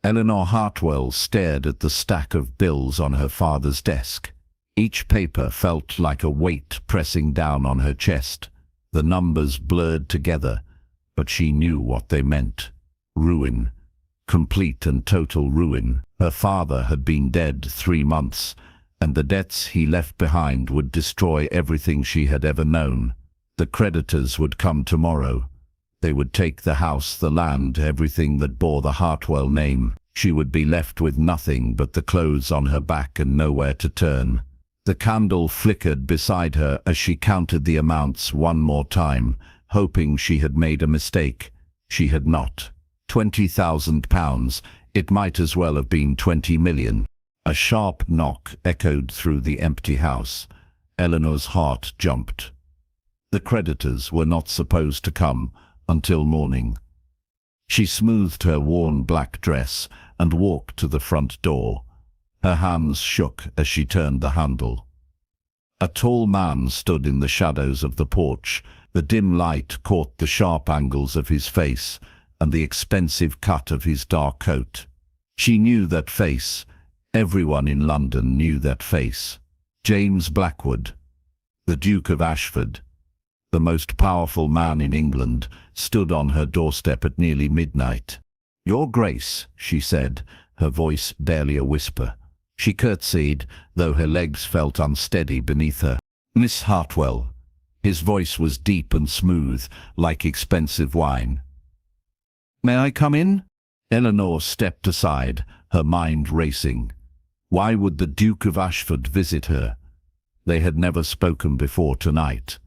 Eleanor Hartwell stared at the stack of bills on her father's desk. Each paper felt like a weight pressing down on her chest. The numbers blurred together, but she knew what they meant. Ruin. Complete and total ruin. Her father had been dead 3 months, and the debts he left behind would destroy everything she had ever known. The creditors would come tomorrow. They would take the house, the land, everything that bore the Hartwell name. She would be left with nothing but the clothes on her back and nowhere to turn. The candle flickered beside her as she counted the amounts one more time, hoping she had made a mistake. She had not. £20,000. It might as well have been 20 million. A sharp knock echoed through the empty house. Eleanor's heart jumped. The creditors were not supposed to come until morning. She smoothed her worn black dress and walked to the front door. Her hands shook as she turned the handle. A tall man stood in the shadows of the porch. The dim light caught the sharp angles of his face and the expensive cut of his dark coat. She knew that face. Everyone in London knew that face. James Blackwood, the Duke of Ashford, the most powerful man in England, stood on her doorstep at nearly midnight. "Your Grace," she said, her voice barely a whisper. She curtsied, though her legs felt unsteady beneath her. "Miss Hartwell." His voice was deep and smooth, like expensive wine. "May I come in?" Eleanor stepped aside, her mind racing. Why would the Duke of Ashford visit her? They had never spoken before tonight.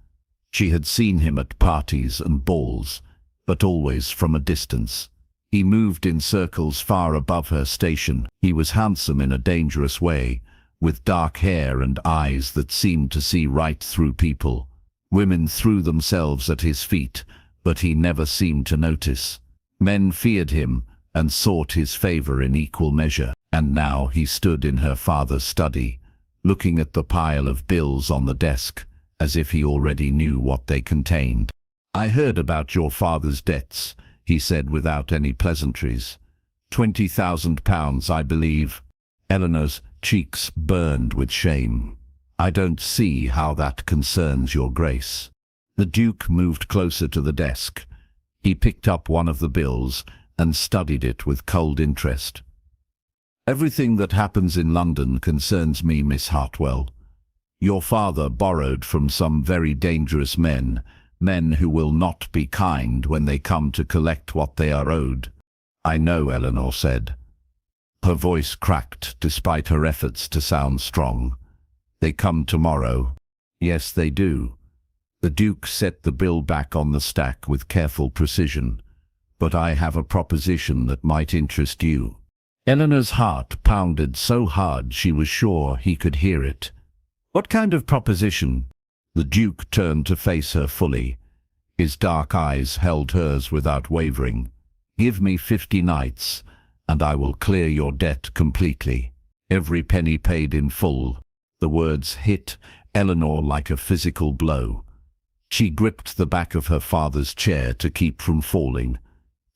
She had seen him at parties and balls, but always from a distance. He moved in circles far above her station. He was handsome in a dangerous way, with dark hair and eyes that seemed to see right through people. Women threw themselves at his feet, but he never seemed to notice. Men feared him and sought his favor in equal measure. And now he stood in her father's study, looking at the pile of bills on the desk, as if he already knew what they contained. "I heard about your father's debts," he said without any pleasantries. £20,000, I believe." Eleanor's cheeks burned with shame. "I don't see how that concerns your Grace." The Duke moved closer to the desk. He picked up one of the bills and studied it with cold interest. "Everything that happens in London concerns me, Miss Hartwell. Your father borrowed from some very dangerous men who will not be kind when they come to collect what they are owed." "I know," Eleanor said. Her voice cracked despite her efforts to sound strong. "They come tomorrow." "Yes, they do." The Duke set the bill back on the stack with careful precision. "But I have a proposition that might interest you." Eleanor's heart pounded so hard she was sure he could hear it. "What kind of proposition?" The Duke turned to face her fully. His dark eyes held hers without wavering. "Give me 50 nights, and I will clear your debt completely. Every penny paid in full." The words hit Eleanor like a physical blow. She gripped the back of her father's chair to keep from falling.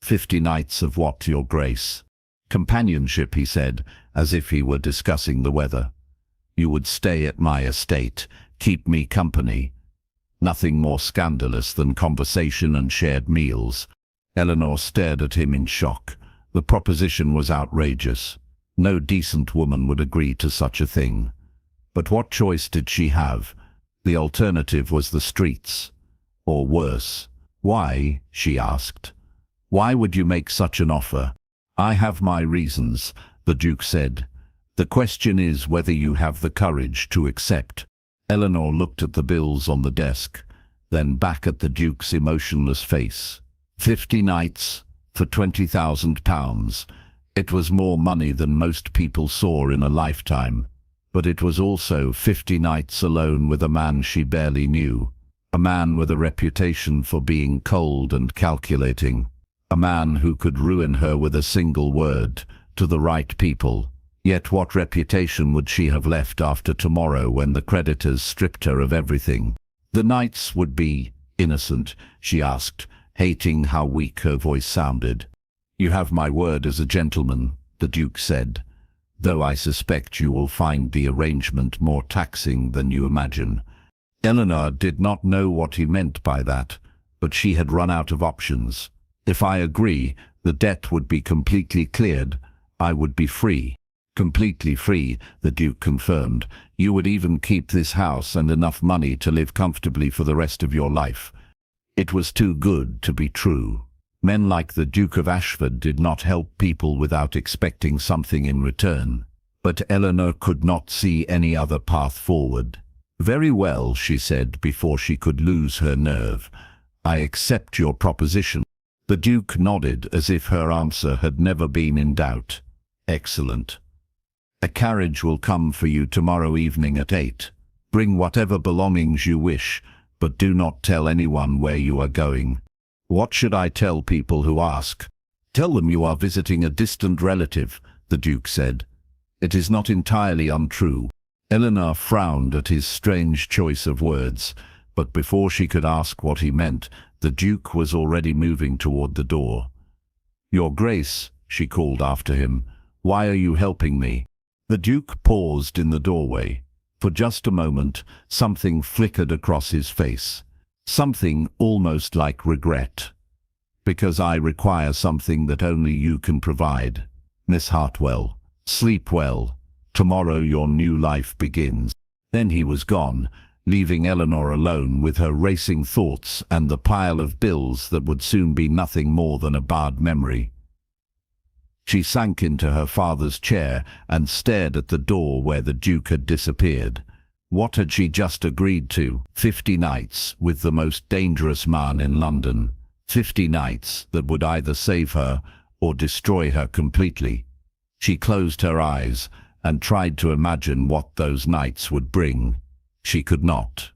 50 nights of what, Your Grace?" "Companionship," he said, as if he were discussing the weather. "You would stay at my estate, keep me company. Nothing more scandalous than conversation and shared meals." Eleanor stared at him in shock. The proposition was outrageous. No decent woman would agree to such a thing. But what choice did she have? The alternative was the streets. Or worse. "Why?" she asked. "Why would you make such an offer?" "I have my reasons," the Duke said. "The question is whether you have the courage to accept." Eleanor looked at the bills on the desk, then back at the Duke's emotionless face. 50 nights for £20,000. It was more money than most people saw in a lifetime, but it was also 50 nights alone with a man she barely knew. A man with a reputation for being cold and calculating. A man who could ruin her with a single word, to the right people. Yet what reputation would she have left after tomorrow when the creditors stripped her of everything? The nights would be innocent, she asked, hating how weak her voice sounded. "You have my word as a gentleman," the Duke said, "though I suspect you will find the arrangement more taxing than you imagine." Eleanor did not know what he meant by that, but she had run out of options. "If I agree, the debt would be completely cleared. I would be free." "Completely free," the Duke confirmed. "You would even keep this house and enough money to live comfortably for the rest of your life." It was too good to be true. Men like the Duke of Ashford did not help people without expecting something in return. But Eleanor could not see any other path forward. "Very well," she said before she could lose her nerve. "I accept your proposition." The Duke nodded as if her answer had never been in doubt. "Excellent. A carriage will come for you tomorrow evening at 8. Bring whatever belongings you wish, but do not tell anyone where you are going." "What should I tell people who ask?" "Tell them you are visiting a distant relative," the Duke said. "It is not entirely untrue." Eleanor frowned at his strange choice of words, but before she could ask what he meant, the Duke was already moving toward the door. "Your Grace," she called after him, "why are you helping me?" The Duke paused in the doorway. For just a moment, something flickered across his face. Something almost like regret. "Because I require something that only you can provide. Miss Hartwell, sleep well. Tomorrow your new life begins." Then he was gone, leaving Eleanor alone with her racing thoughts and the pile of bills that would soon be nothing more than a bad memory. She sank into her father's chair and stared at the door where the Duke had disappeared. What had she just agreed to? 50 nights with the most dangerous man in London. 50 nights that would either save her or destroy her completely. She closed her eyes and tried to imagine what those nights would bring. She could not.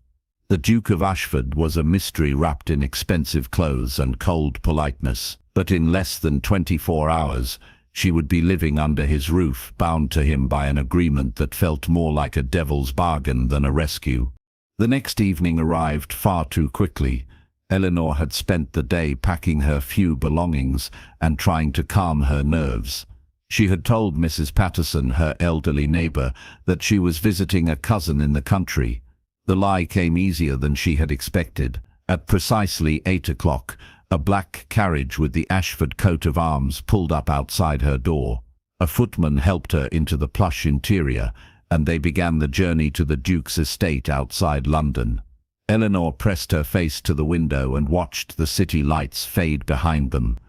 The Duke of Ashford was a mystery wrapped in expensive clothes and cold politeness, but in less than 24 hours, she would be living under his roof, bound to him by an agreement that felt more like a devil's bargain than a rescue. The next evening arrived far too quickly. Eleanor had spent the day packing her few belongings and trying to calm her nerves. She had told Mrs. Patterson, her elderly neighbor, that she was visiting a cousin in the country. The lie came easier than she had expected. At precisely 8 o'clock, a black carriage with the Ashford coat of arms pulled up outside her door. A footman helped her into the plush interior, and they began the journey to the Duke's estate outside London. Eleanor pressed her face to the window and watched the city lights fade behind them.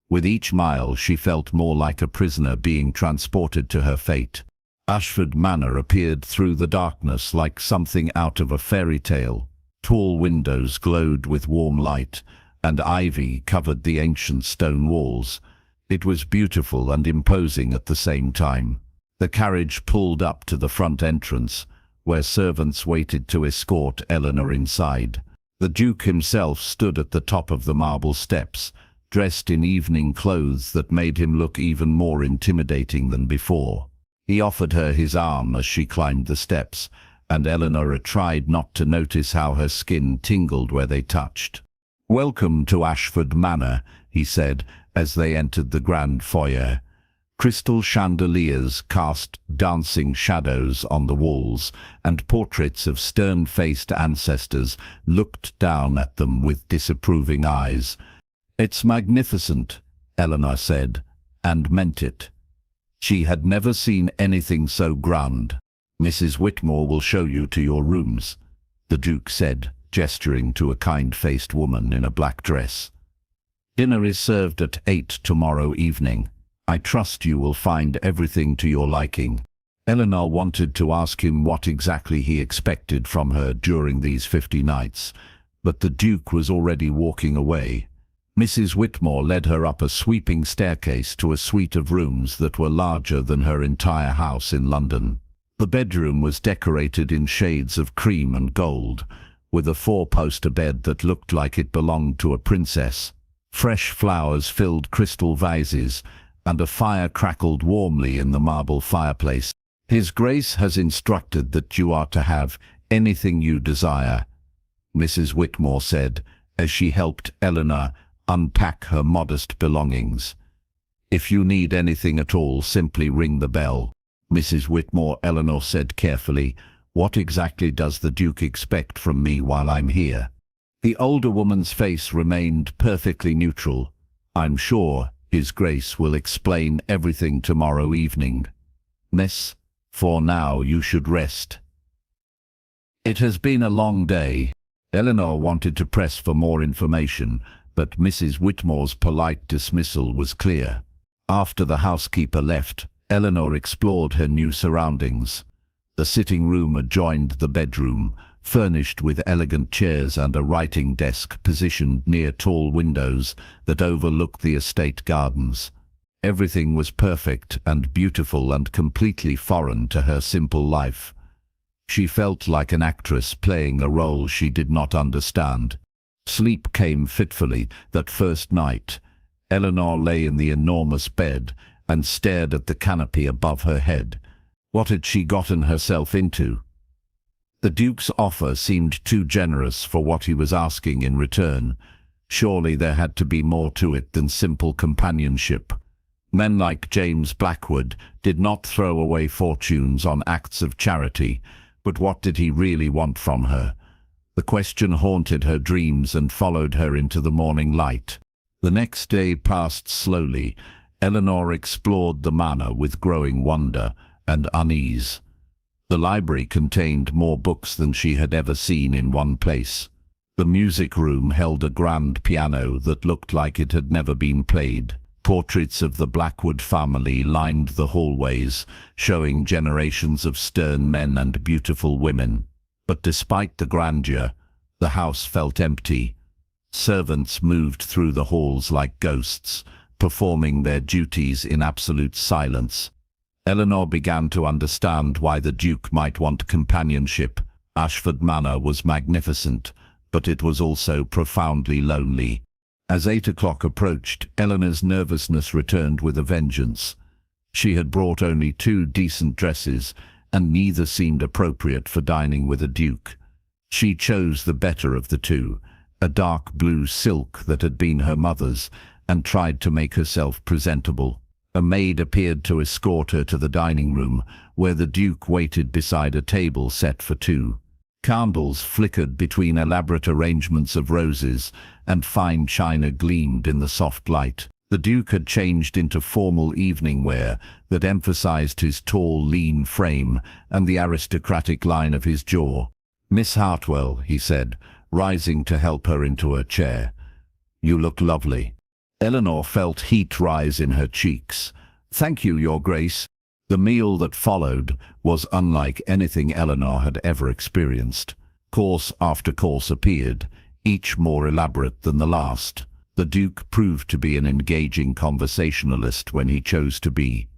With each mile, she felt more like a prisoner being transported to her fate. Ashford Manor appeared through the darkness like something out of a fairy tale. Tall windows glowed with warm light, and ivy covered the ancient stone walls. It was beautiful and imposing at the same time. The carriage pulled up to the front entrance, where servants waited to escort Eleanor inside. The Duke himself stood at the top of the marble steps, dressed in evening clothes that made him look even more intimidating than before. He offered her his arm as she climbed the steps, and Eleanor tried not to notice how her skin tingled where they touched. "Welcome to Ashford Manor," he said as they entered the grand foyer. Crystal chandeliers cast dancing shadows on the walls, and portraits of stern-faced ancestors looked down at them with disapproving eyes. "It's magnificent," Eleanor said, and meant it. She had never seen anything so grand. "Mrs. Whitmore will show you to your rooms," the Duke said, gesturing to a kind-faced woman in a black dress. "Dinner is served at 8 tomorrow evening. I trust you will find everything to your liking." Eleanor wanted to ask him what exactly he expected from her during these 50 nights, but the Duke was already walking away. Mrs. Whitmore led her up a sweeping staircase to a suite of rooms that were larger than her entire house in London. The bedroom was decorated in shades of cream and gold, with a four-poster bed that looked like it belonged to a princess. Fresh flowers filled crystal vases, and a fire crackled warmly in the marble fireplace. "His Grace has instructed that you are to have anything you desire," Mrs. Whitmore said, as she helped Eleanor unpack her modest belongings. If you need anything at all, simply ring the bell. Mrs. Whitmore, Eleanor said carefully. What exactly does the Duke expect from me while I'm here? The older woman's face remained perfectly neutral. I'm sure His Grace will explain everything tomorrow evening. Miss, for now you should rest. It has been a long day. Eleanor wanted to press for more information, but Mrs. Whitmore's polite dismissal was clear. After the housekeeper left, Eleanor explored her new surroundings. The sitting room adjoined the bedroom, furnished with elegant chairs and a writing desk positioned near tall windows that overlooked the estate gardens. Everything was perfect and beautiful and completely foreign to her simple life. She felt like an actress playing a role she did not understand. Sleep came fitfully that first night. Eleanor lay in the enormous bed and stared at the canopy above her head. What had she gotten herself into? The Duke's offer seemed too generous for what he was asking in return. Surely there had to be more to it than simple companionship. Men like James Blackwood did not throw away fortunes on acts of charity, but what did he really want from her? The question haunted her dreams and followed her into the morning light. The next day passed slowly. Eleanor explored the manor with growing wonder and unease. The library contained more books than she had ever seen in one place. The music room held a grand piano that looked like it had never been played. Portraits of the Blackwood family lined the hallways, showing generations of stern men and beautiful women. But despite the grandeur, the house felt empty. Servants moved through the halls like ghosts, performing their duties in absolute silence. Eleanor began to understand why the Duke might want companionship. Ashford Manor was magnificent, but it was also profoundly lonely. As 8 o'clock approached, Eleanor's nervousness returned with a vengeance. She had brought only 2 decent dresses, and neither seemed appropriate for dining with a duke. She chose the better of the 2, a dark blue silk that had been her mother's, and tried to make herself presentable. A maid appeared to escort her to the dining room, where the Duke waited beside a table set for 2. Candles flickered between elaborate arrangements of roses, and fine china gleamed in the soft light. The Duke had changed into formal evening wear that emphasized his tall, lean frame and the aristocratic line of his jaw. "Miss Hartwell," he said, rising to help her into her chair. "You look lovely." Eleanor felt heat rise in her cheeks. "Thank you, Your Grace." The meal that followed was unlike anything Eleanor had ever experienced. Course after course appeared, each more elaborate than the last. The Duke proved to be an engaging conversationalist when he chose to be,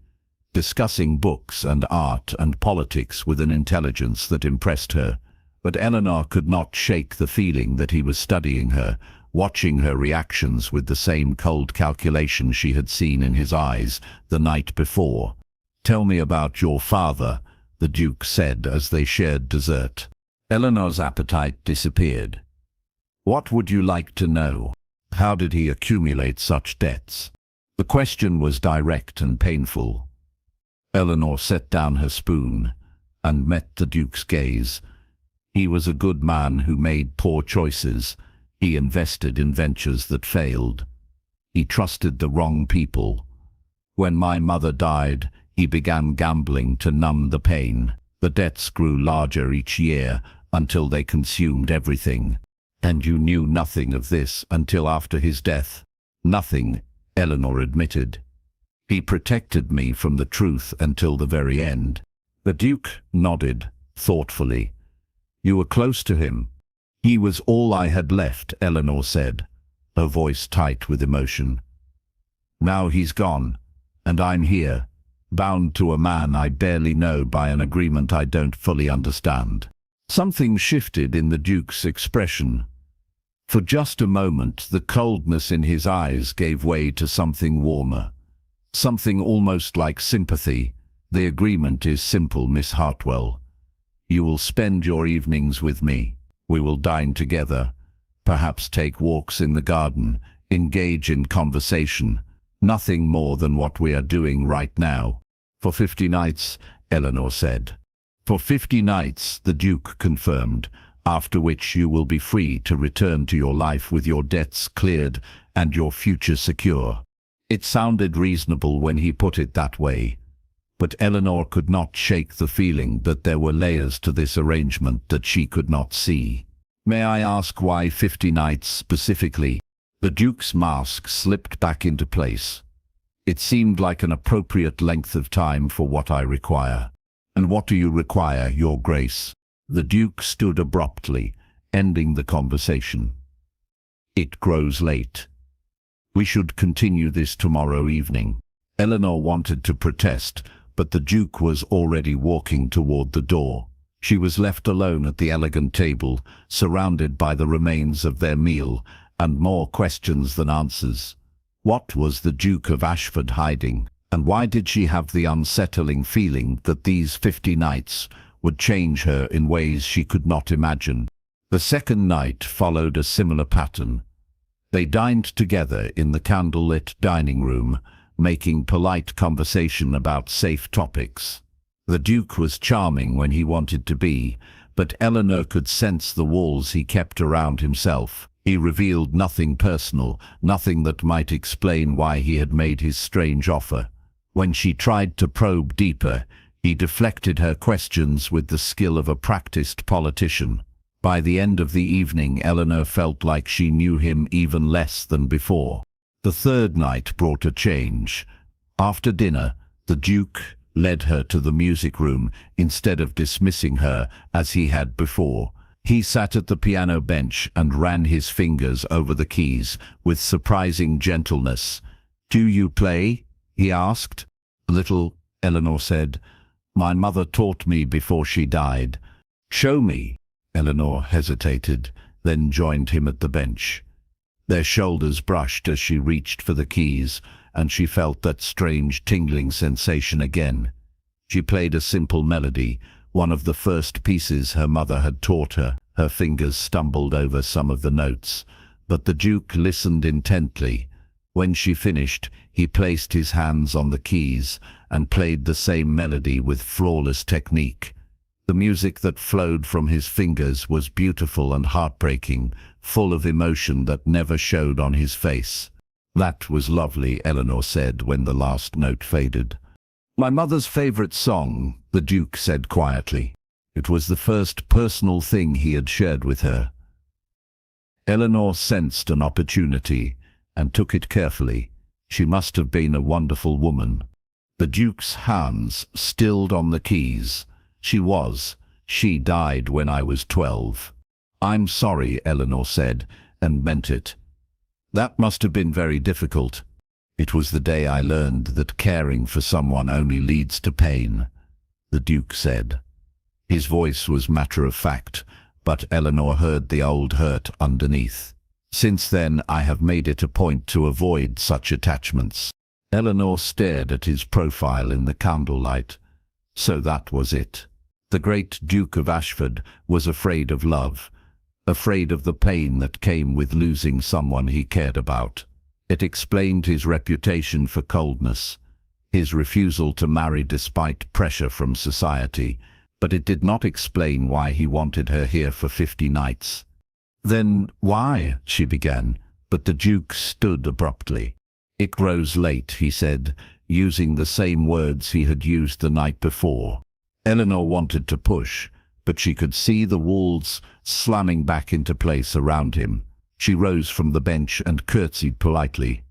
discussing books and art and politics with an intelligence that impressed her. But Eleanor could not shake the feeling that he was studying her, watching her reactions with the same cold calculation she had seen in his eyes the night before. "Tell me about your father," the Duke said as they shared dessert. Eleanor's appetite disappeared. "What would you like to know? How did he accumulate such debts?" The question was direct and painful. Eleanor set down her spoon and met the Duke's gaze. He was a good man who made poor choices. He invested in ventures that failed. He trusted the wrong people. When my mother died, he began gambling to numb the pain. The debts grew larger each year until they consumed everything. "And you knew nothing of this until after his death?" "Nothing," Eleanor admitted. "He protected me from the truth until the very end." The Duke nodded thoughtfully. "You were close to him." "He was all I had left," Eleanor said, her voice tight with emotion. "Now he's gone, and I'm here, bound to a man I barely know by an agreement I don't fully understand." Something shifted in the Duke's expression. For just a moment, the coldness in his eyes gave way to something warmer, something almost like sympathy. "The agreement is simple, Miss Hartwell. You will spend your evenings with me. We will dine together, perhaps take walks in the garden, engage in conversation. Nothing more than what we are doing right now. For 50 nights, Eleanor said. For 50 nights, the Duke confirmed, after which you will be free to return to your life with your debts cleared and your future secure. It sounded reasonable when he put it that way, but Eleanor could not shake the feeling that there were layers to this arrangement that she could not see. May I ask why 50 nights specifically? The Duke's mask slipped back into place. It seemed like an appropriate length of time for what I require. And what do you require, Your Grace? The Duke stood abruptly, ending the conversation. It grows late. We should continue this tomorrow evening. Eleanor wanted to protest, but the Duke was already walking toward the door. She was left alone at the elegant table, surrounded by the remains of their meal, and more questions than answers. What was the Duke of Ashford hiding, and why did she have the unsettling feeling that these 50 nights would change her in ways she could not imagine? The second night followed a similar pattern. They dined together in the candlelit dining room, making polite conversation about safe topics. The Duke was charming when he wanted to be, but Eleanor could sense the walls he kept around himself. He revealed nothing personal, nothing that might explain why he had made his strange offer. When she tried to probe deeper, he deflected her questions with the skill of a practiced politician. By the end of the evening, Eleanor felt like she knew him even less than before. The third night brought a change. After dinner, the Duke led her to the music room instead of dismissing her as he had before. He sat at the piano bench and ran his fingers over the keys with surprising gentleness. "Do you play?" he asked. "A little," Eleanor said. "My mother taught me before she died." "Show me." Eleanor hesitated, then joined him at the bench. Their shoulders brushed as she reached for the keys, and she felt that strange tingling sensation again. She played a simple melody, one of the first pieces her mother had taught her. Her fingers stumbled over some of the notes, but the Duke listened intently. When she finished, he placed his hands on the keys and played the same melody with flawless technique. The music that flowed from his fingers was beautiful and heartbreaking, full of emotion that never showed on his face. "That was lovely," Eleanor said when the last note faded. "My mother's favorite song," the Duke said quietly. It was the first personal thing he had shared with her. Eleanor sensed an opportunity and took it carefully. She must have been a wonderful woman. The Duke's hands stilled on the keys. She died when I was 12. "I'm sorry," Eleanor said, and meant it. "That must have been very difficult." "It was the day I learned that caring for someone only leads to pain," the Duke said. His voice was matter-of-fact, but Eleanor heard the old hurt underneath. "Since then, I have made it a point to avoid such attachments." Eleanor stared at his profile in the candlelight. So that was it. The great Duke of Ashford was afraid of love, afraid of the pain that came with losing someone he cared about. It explained his reputation for coldness, his refusal to marry despite pressure from society, but it did not explain why he wanted her here for 50 nights. "Then why?" she began, but the Duke stood abruptly. "It grows late," he said, using the same words he had used the night before. Eleanor wanted to push, but she could see the walls slamming back into place around him. She rose from the bench and curtsied politely.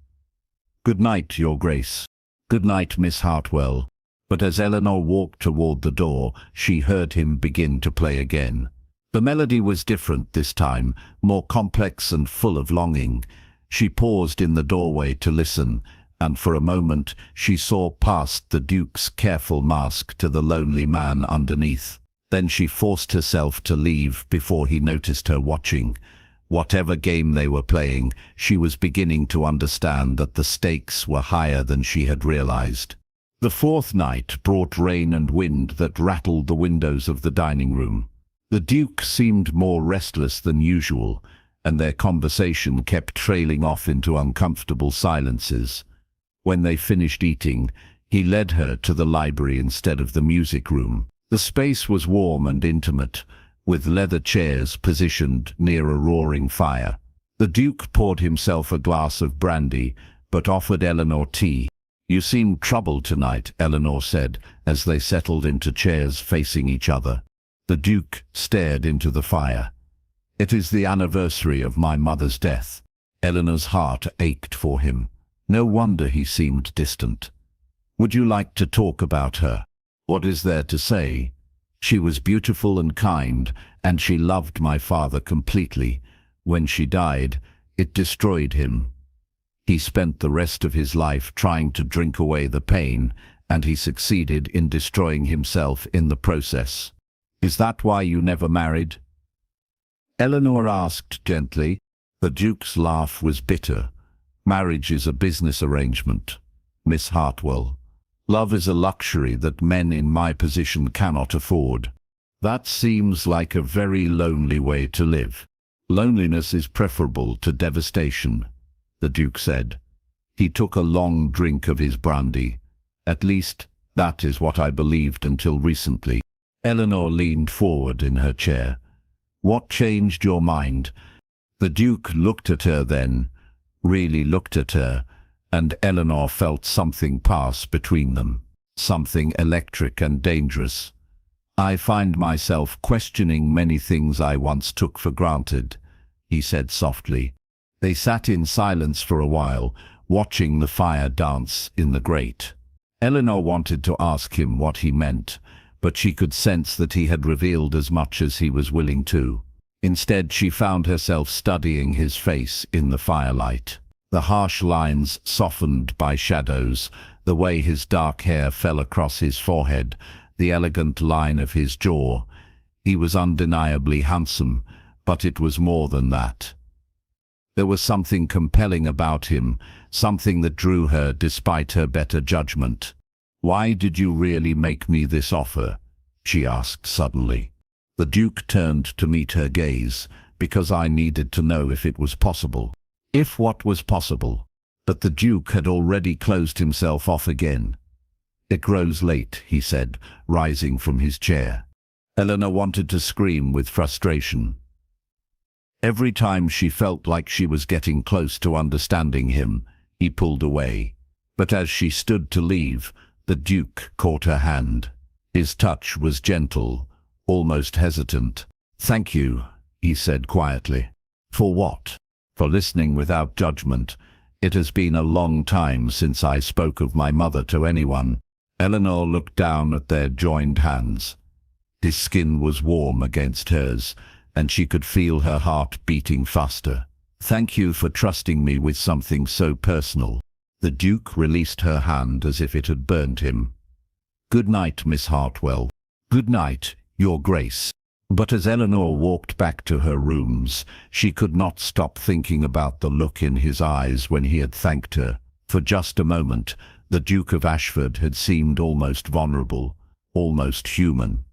"Good night, Your Grace." "Good night, Miss Hartwell." But as Eleanor walked toward the door, she heard him begin to play again. The melody was different this time, more complex and full of longing. She paused in the doorway to listen, and for a moment she saw past the Duke's careful mask to the lonely man underneath. Then she forced herself to leave before he noticed her watching. Whatever game they were playing, she was beginning to understand that the stakes were higher than she had realized. The fourth night brought rain and wind that rattled the windows of the dining room. The Duke seemed more restless than usual, and their conversation kept trailing off into uncomfortable silences. When they finished eating, he led her to the library instead of the music room. The space was warm and intimate, with leather chairs positioned near a roaring fire. The Duke poured himself a glass of brandy, but offered Eleanor tea. "You seem troubled tonight," Eleanor said, as they settled into chairs facing each other. The Duke stared into the fire. "It is the anniversary of my mother's death." Eleanor's heart ached for him. No wonder he seemed distant. "Would you like to talk about her?" "What is there to say? She was beautiful and kind, and she loved my father completely. When she died, it destroyed him. He spent the rest of his life trying to drink away the pain, and he succeeded in destroying himself in the process. Is that why you never married?" Eleanor asked gently. The Duke's laugh was bitter. "Marriage is a business arrangement, Miss Hartwell. Love is a luxury that men in my position cannot afford. That seems like a very lonely way to live." "Loneliness is preferable to devastation," the Duke said. He took a long drink of his brandy. "At least, that is what I believed until recently." Eleanor leaned forward in her chair. "What changed your mind?" The Duke looked at her then, really looked at her, and Eleanor felt something pass between them, something electric and dangerous. "I find myself questioning many things I once took for granted," he said softly. They sat in silence for a while, watching the fire dance in the grate. Eleanor wanted to ask him what he meant, but she could sense that he had revealed as much as he was willing to. Instead, she found herself studying his face in the firelight. The harsh lines softened by shadows, the way his dark hair fell across his forehead, the elegant line of his jaw. He was undeniably handsome, but it was more than that. There was something compelling about him, something that drew her despite her better judgment. "Why did you really make me this offer?" she asked suddenly. The Duke turned to meet her gaze. "Because I needed to know if it was possible." If what was possible? But the Duke had already closed himself off again. "It grows late," he said, rising from his chair. Eleanor wanted to scream with frustration. Every time she felt like she was getting close to understanding him, he pulled away. But as she stood to leave, the Duke caught her hand. His touch was gentle, almost hesitant. "Thank you," he said quietly. "For what?" "For listening without judgment. It has been a long time since I spoke of my mother to anyone." Eleanor looked down at their joined hands. His skin was warm against hers, and she could feel her heart beating faster. "Thank you for trusting me with something so personal." The Duke released her hand as if it had burned him. "Good night, Miss Hartwell." "Good night, Your Grace." But as Eleanor walked back to her rooms, she could not stop thinking about the look in his eyes when he had thanked her. For just a moment, the Duke of Ashford had seemed almost vulnerable, almost human.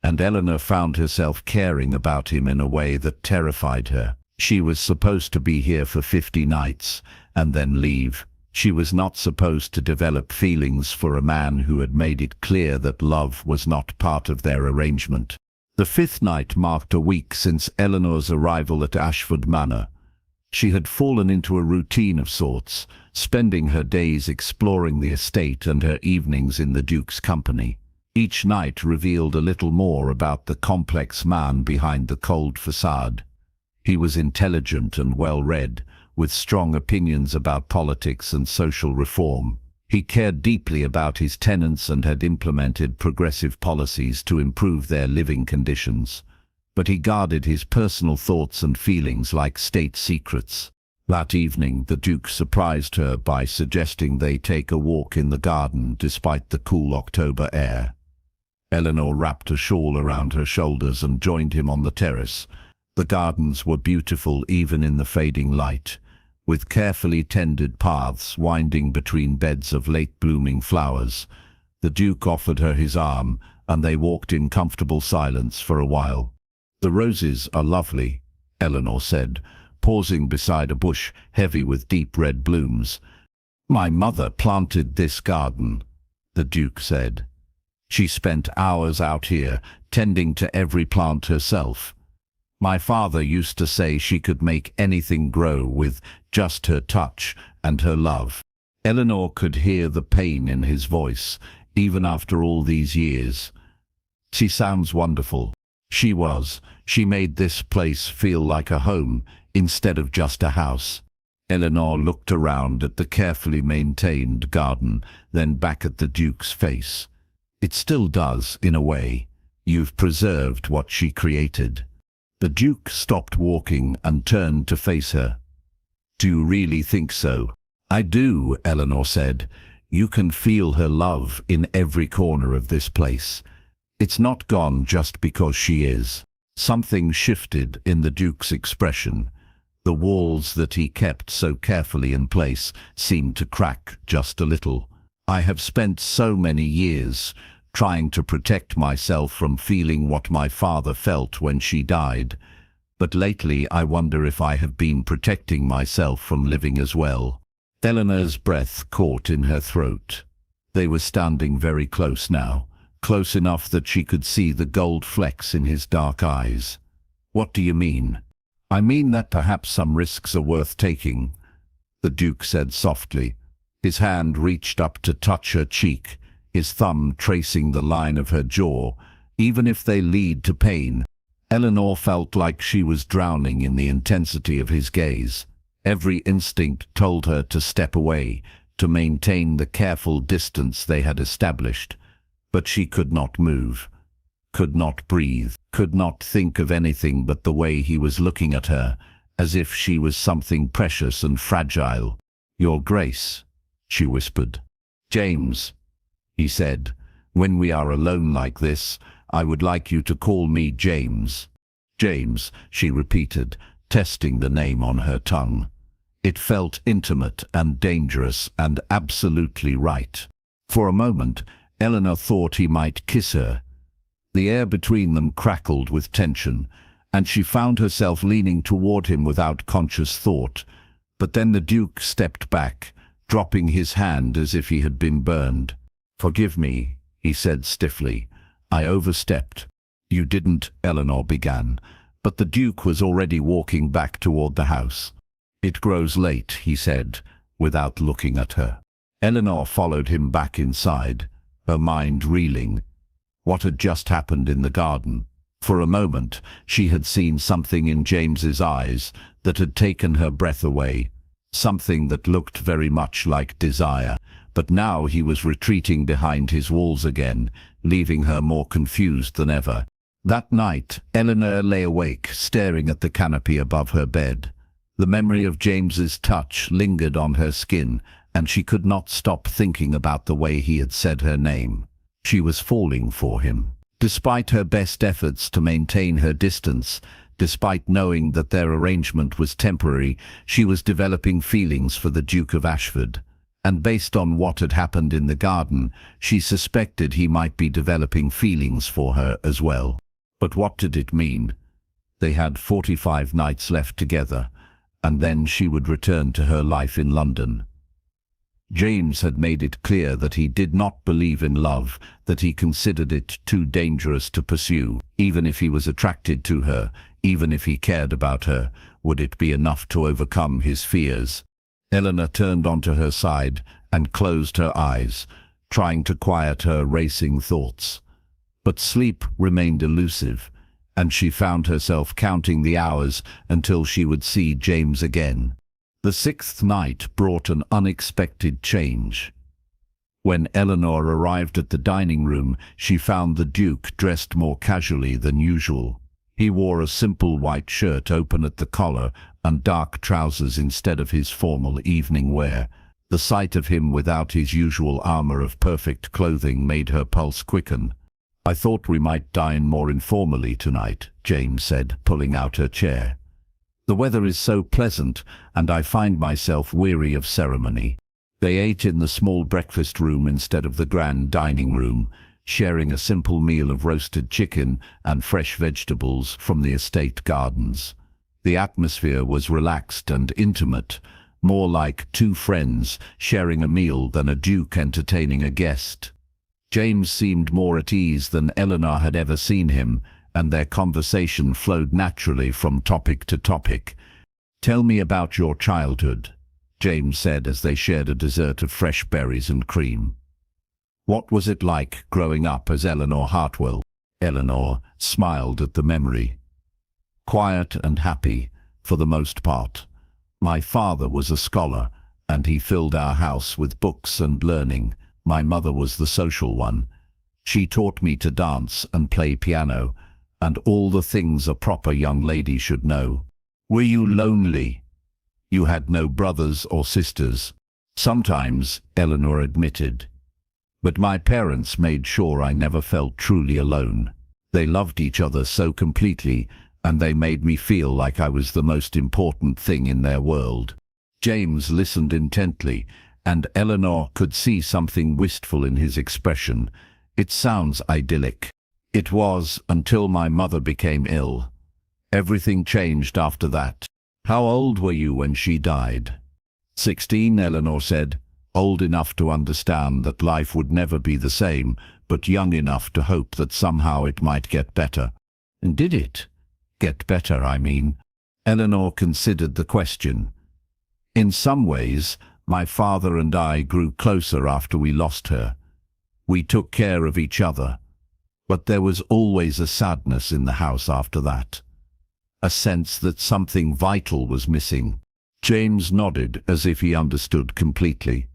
And Eleanor found herself caring about him in a way that terrified her. She was supposed to be here for 50 nights, and then leave. She was not supposed to develop feelings for a man who had made it clear that love was not part of their arrangement. The 5th night marked a week since Eleanor's arrival at Ashford Manor. She had fallen into a routine of sorts, spending her days exploring the estate and her evenings in the Duke's company. Each night revealed a little more about the complex man behind the cold facade. He was intelligent and well-read, with strong opinions about politics and social reform. He cared deeply about his tenants and had implemented progressive policies to improve their living conditions. But he guarded his personal thoughts and feelings like state secrets. That evening, the Duke surprised her by suggesting they take a walk in the garden despite the cool October air. Eleanor wrapped a shawl around her shoulders and joined him on the terrace. The gardens were beautiful even in the fading light, with carefully tended paths winding between beds of late-blooming flowers. The Duke offered her his arm, and they walked in comfortable silence for a while. "The roses are lovely," Eleanor said, pausing beside a bush heavy with deep red blooms. My mother planted this garden, the Duke said. She spent hours out here, tending to every plant herself. My father used to say she could make anything grow with just her touch and her love. Eleanor could hear the pain in his voice, even after all these years. She sounds wonderful. She was. She made this place feel like a home, instead of just a house. Eleanor looked around at the carefully maintained garden, then back at the Duke's face. It still does, in a way. You've preserved what she created. The Duke stopped walking and turned to face her. Do you really think so? I do, Eleanor said. You can feel her love in every corner of this place. It's not gone just because she is. Something shifted in the Duke's expression. The walls that he kept so carefully in place seemed to crack just a little. I have spent so many years trying to protect myself from feeling what my father felt when she died. But lately I wonder if I have been protecting myself from living as well. Eleanor's breath caught in her throat. They were standing very close now, close enough that she could see the gold flecks in his dark eyes. What do you mean? I mean that perhaps some risks are worth taking, the Duke said softly. His hand reached up to touch her cheek, his thumb tracing the line of her jaw, even if they lead to pain. Eleanor felt like she was drowning in the intensity of his gaze. Every instinct told her to step away, to maintain the careful distance they had established. But she could not move, could not breathe, could not think of anything but the way he was looking at her, as if she was something precious and fragile. Your Grace, she whispered. James, he said, when we are alone like this, I would like you to call me James. James, she repeated, testing the name on her tongue. It felt intimate and dangerous and absolutely right. For a moment, Eleanor thought he might kiss her. The air between them crackled with tension, and she found herself leaning toward him without conscious thought. But then the Duke stepped back, dropping his hand as if he had been burned. Forgive me, he said stiffly. I overstepped. You didn't, Eleanor began, but the Duke was already walking back toward the house. It grows late, he said, without looking at her. Eleanor followed him back inside, her mind reeling. What had just happened in the garden? For a moment, she had seen something in James's eyes that had taken her breath away, something that looked very much like desire. But now he was retreating behind his walls again, leaving her more confused than ever. That night, Eleanor lay awake, staring at the canopy above her bed. The memory of James's touch lingered on her skin, and she could not stop thinking about the way he had said her name. She was falling for him. Despite her best efforts to maintain her distance, despite knowing that their arrangement was temporary, she was developing feelings for the Duke of Ashford. And based on what had happened in the garden, she suspected he might be developing feelings for her as well. But what did it mean? They had 45 nights left together, and then she would return to her life in London. James had made it clear that he did not believe in love, that he considered it too dangerous to pursue. Even if he was attracted to her, even if he cared about her, would it be enough to overcome his fears? Eleanor turned onto her side and closed her eyes, trying to quiet her racing thoughts. But sleep remained elusive, and she found herself counting the hours until she would see James again. The 6th night brought an unexpected change. When Eleanor arrived at the dining room, she found the Duke dressed more casually than usual. He wore a simple white shirt open at the collar and dark trousers instead of his formal evening wear. The sight of him without his usual armor of perfect clothing made her pulse quicken. I thought we might dine more informally tonight, James said, pulling out her chair. The weather is so pleasant, and I find myself weary of ceremony. They ate in the small breakfast room instead of the grand dining room, sharing a simple meal of roasted chicken and fresh vegetables from the estate gardens. The atmosphere was relaxed and intimate, more like two friends sharing a meal than a duke entertaining a guest. James seemed more at ease than Eleanor had ever seen him, and their conversation flowed naturally from topic to topic. "Tell me about your childhood," James said as they shared a dessert of fresh berries and cream. "What was it like growing up as Eleanor Hartwell?" Eleanor smiled at the memory. "Quiet and happy, for the most part. My father was a scholar, and he filled our house with books and learning. My mother was the social one. She taught me to dance and play piano, and all the things a proper young lady should know." "Were you lonely?" "You had no brothers or sisters." "Sometimes," Eleanor admitted. "But my parents made sure I never felt truly alone. They loved each other so completely, and they made me feel like I was the most important thing in their world." James listened intently, and Eleanor could see something wistful in his expression. "It sounds idyllic." "It was, until my mother became ill. Everything changed after that." "How old were you when she died?" 16, Eleanor said. "Old enough to understand that life would never be the same, but young enough to hope that somehow it might get better." "And did it get better, I mean?" Eleanor considered the question. "In some ways, my father and I grew closer after we lost her. We took care of each other. But there was always a sadness in the house after that. A sense that something vital was missing." James nodded as if he understood completely.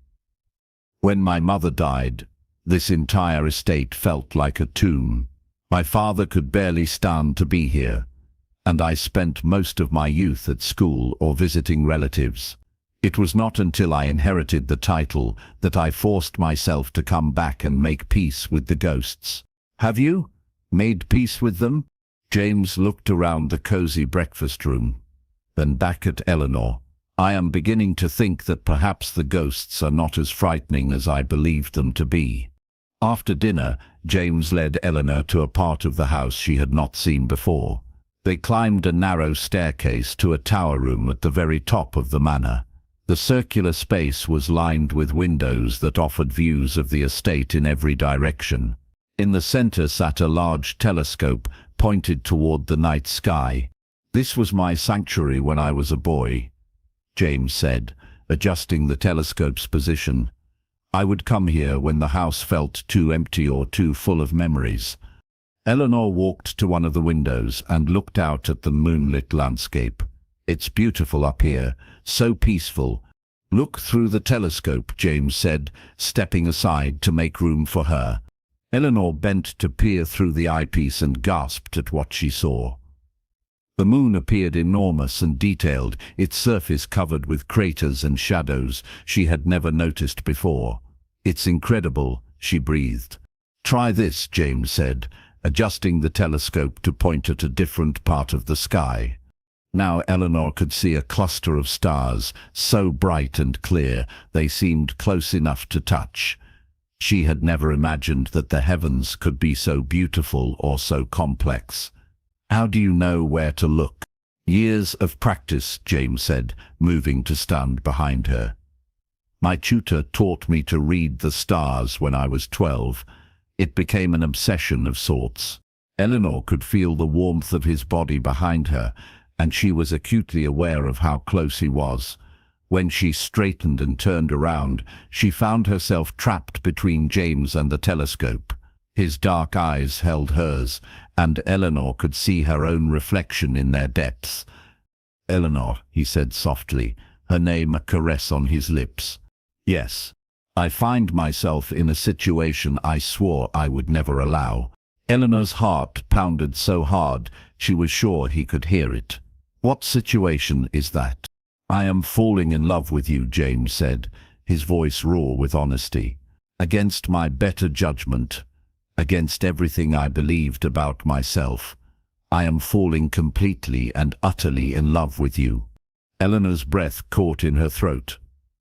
"When my mother died, this entire estate felt like a tomb. My father could barely stand to be here, and I spent most of my youth at school or visiting relatives. It was not until I inherited the title that I forced myself to come back and make peace with the ghosts." "Have you made peace with them?" James looked around the cozy breakfast room, then back at Eleanor. "I am beginning to think that perhaps the ghosts are not as frightening as I believed them to be." After dinner, James led Eleanor to a part of the house she had not seen before. They climbed a narrow staircase to a tower room at the very top of the manor. The circular space was lined with windows that offered views of the estate in every direction. In the center sat a large telescope pointed toward the night sky. "This was my sanctuary when I was a boy," James said, adjusting the telescope's position. "I would come here when the house felt too empty or too full of memories." Eleanor walked to one of the windows and looked out at the moonlit landscape. "It's beautiful up here, so peaceful." "Look through the telescope," James said, stepping aside to make room for her. Eleanor bent to peer through the eyepiece and gasped at what she saw. The moon appeared enormous and detailed, its surface covered with craters and shadows she had never noticed before. "It's incredible," she breathed. "Try this," James said, adjusting the telescope to point at a different part of the sky. Now Eleanor could see a cluster of stars, so bright and clear they seemed close enough to touch. She had never imagined that the heavens could be so beautiful or so complex. "How do you know where to look?" "Years of practice," James said, moving to stand behind her. "My tutor taught me to read the stars when I was 12. It became an obsession of sorts." Eleanor could feel the warmth of his body behind her, and she was acutely aware of how close he was. When she straightened and turned around, she found herself trapped between James and the telescope. His dark eyes held hers, and Eleanor could see her own reflection in their depths. "Eleanor," he said softly, her name a caress on his lips. "Yes, I find myself in a situation I swore I would never allow." Eleanor's heart pounded so hard she was sure he could hear it. "What situation is that?" "I am falling in love with you," James said, his voice raw with honesty. "Against my better judgment, against everything I believed about myself, I am falling completely and utterly in love with you." Eleanor's breath caught in her throat.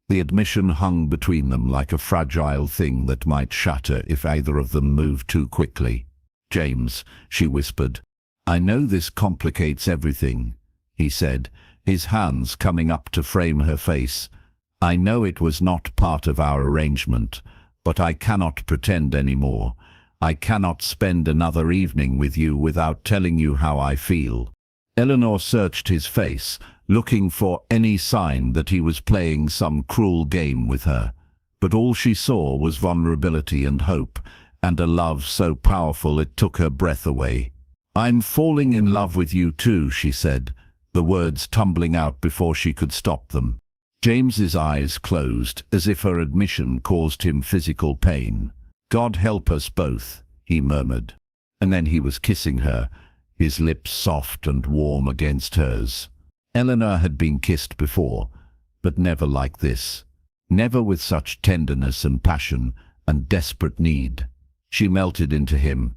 The admission hung between them like a fragile thing that might shatter if either of them moved too quickly. "James," she whispered. "I know this complicates everything," he said, his hands coming up to frame her face. I know it was not part of our arrangement, but I cannot pretend anymore. I cannot spend another evening with you without telling you how I feel." Eleanor searched his face, looking for any sign that he was playing some cruel game with her. But all she saw was vulnerability and hope, and a love so powerful it took her breath away. "I'm falling in love with you too," she said, the words tumbling out before she could stop them. James's eyes closed, as if her admission caused him physical pain. "God help us both," he murmured. And then he was kissing her, his lips soft and warm against hers. Eleanor had been kissed before, but never like this. Never with such tenderness and passion and desperate need. She melted into him,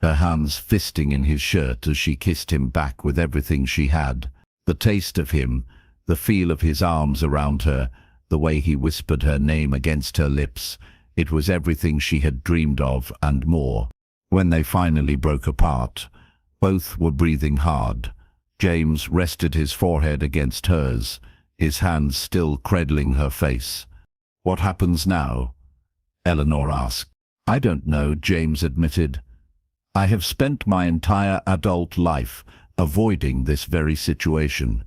her hands fisting in his shirt as she kissed him back with everything she had. The taste of him, the feel of his arms around her, the way he whispered her name against her lips. It was everything she had dreamed of and more. When they finally broke apart, both were breathing hard. James rested his forehead against hers, his hands still cradling her face. "What happens now?" Eleanor asked. "I don't know," James admitted. "I have spent my entire adult life avoiding this very situation.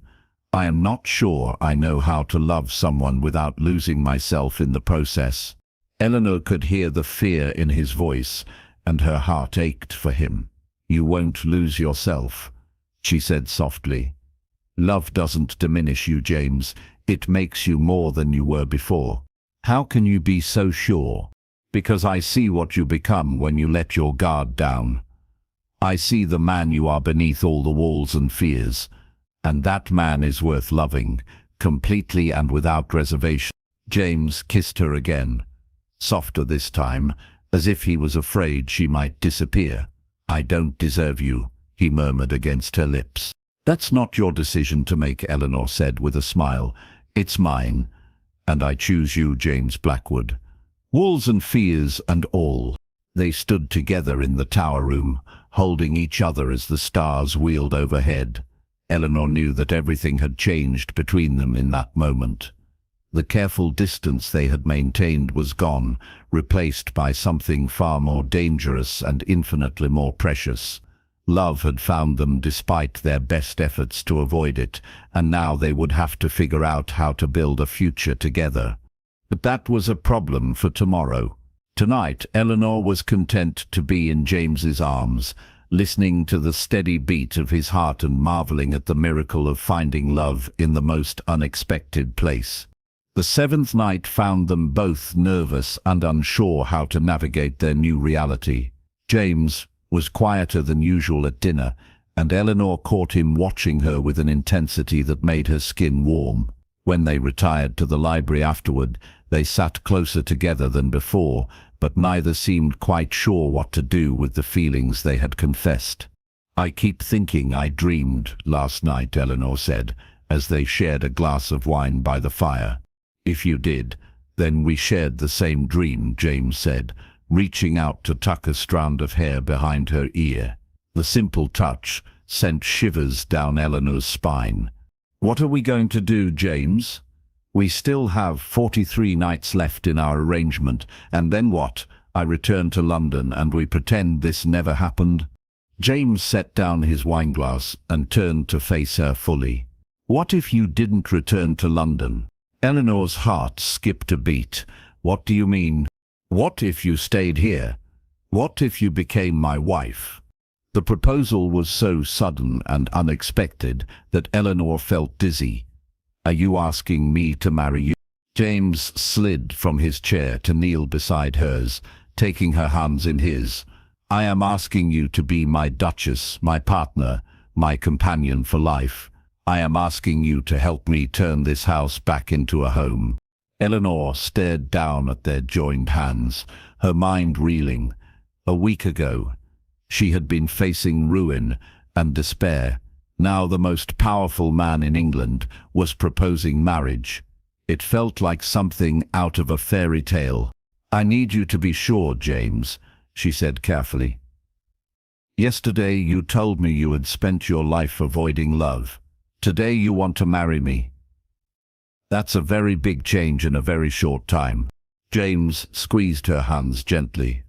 I am not sure I know how to love someone without losing myself in the process." Eleanor could hear the fear in his voice, and her heart ached for him. "You won't lose yourself," she said softly. "Love doesn't diminish you, James. It makes you more than you were before." "How can you be so sure?" "Because I see what you become when you let your guard down. I see the man you are beneath all the walls and fears, and that man is worth loving, completely and without reservation." James kissed her again, softer this time, as if he was afraid she might disappear. "I don't deserve you," he murmured against her lips. "That's not your decision to make," Eleanor said with a smile. "It's mine, and I choose you, James Blackwood. Walls and fears and all." They stood together in the tower room, holding each other as the stars wheeled overhead. Eleanor knew that everything had changed between them in that moment. The careful distance they had maintained was gone, replaced by something far more dangerous and infinitely more precious. Love had found them despite their best efforts to avoid it, and now they would have to figure out how to build a future together. But that was a problem for tomorrow. Tonight, Eleanor was content to be in James's arms, listening to the steady beat of his heart and marveling at the miracle of finding love in the most unexpected place. The seventh night found them both nervous and unsure how to navigate their new reality. James was quieter than usual at dinner, and Eleanor caught him watching her with an intensity that made her skin warm. When they retired to the library afterward, they sat closer together than before, but neither seemed quite sure what to do with the feelings they had confessed. "I keep thinking I dreamed last night," Eleanor said, as they shared a glass of wine by the fire. "If you did, then we shared the same dream," James said, reaching out to tuck a strand of hair behind her ear. The simple touch sent shivers down Eleanor's spine. "What are we going to do, James? We still have 43 nights left in our arrangement, and then what? I return to London and we pretend this never happened?" James set down his wineglass and turned to face her fully. "What if you didn't return to London?" Eleanor's heart skipped a beat. "What do you mean?" "What if you stayed here? What if you became my wife?" The proposal was so sudden and unexpected that Eleanor felt dizzy. "Are you asking me to marry you?" James slid from his chair to kneel beside hers, taking her hands in his. "I am asking you to be my Duchess, my partner, my companion for life. I am asking you to help me turn this house back into a home." Eleanor stared down at their joined hands, her mind reeling. A week ago, she had been facing ruin and despair. Now the most powerful man in England was proposing marriage. It felt like something out of a fairy tale. "I need you to be sure, James," she said carefully. "Yesterday you told me you had spent your life avoiding love. Today you want to marry me." That's a very big change in a very short time. James squeezed her hands gently.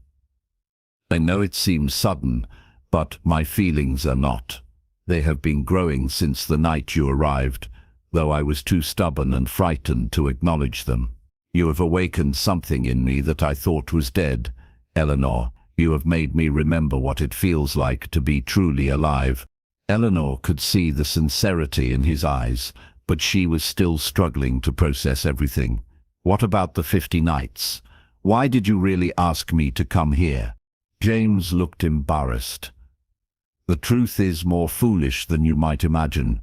I know it seems sudden, but my feelings are not. They have been growing since the night you arrived, though I was too stubborn and frightened to acknowledge them. You have awakened something in me that I thought was dead. Eleanor, you have made me remember what it feels like to be truly alive. Eleanor could see the sincerity in his eyes, but she was still struggling to process everything. What about the 50 nights? Why did you really ask me to come here? James looked embarrassed. The truth is more foolish than you might imagine.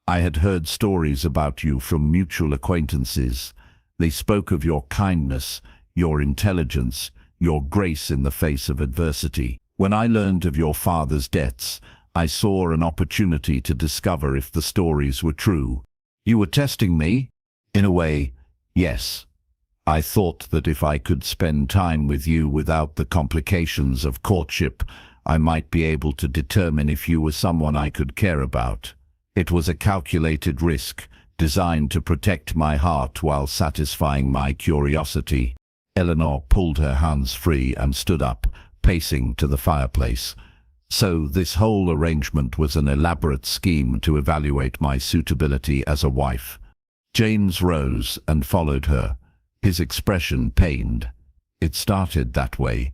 I had heard stories about you from mutual acquaintances. They spoke of your kindness, your intelligence, your grace in the face of adversity. When I learned of your father's deaths, I saw an opportunity to discover if the stories were true. You were testing me? In a way, yes. I thought that if I could spend time with you without the complications of courtship, I might be able to determine if you were someone I could care about. It was a calculated risk, designed to protect my heart while satisfying my curiosity. Eleanor pulled her hands free and stood up, pacing to the fireplace. So this whole arrangement was an elaborate scheme to evaluate my suitability as a wife. James rose and followed her, his expression pained. It started that way.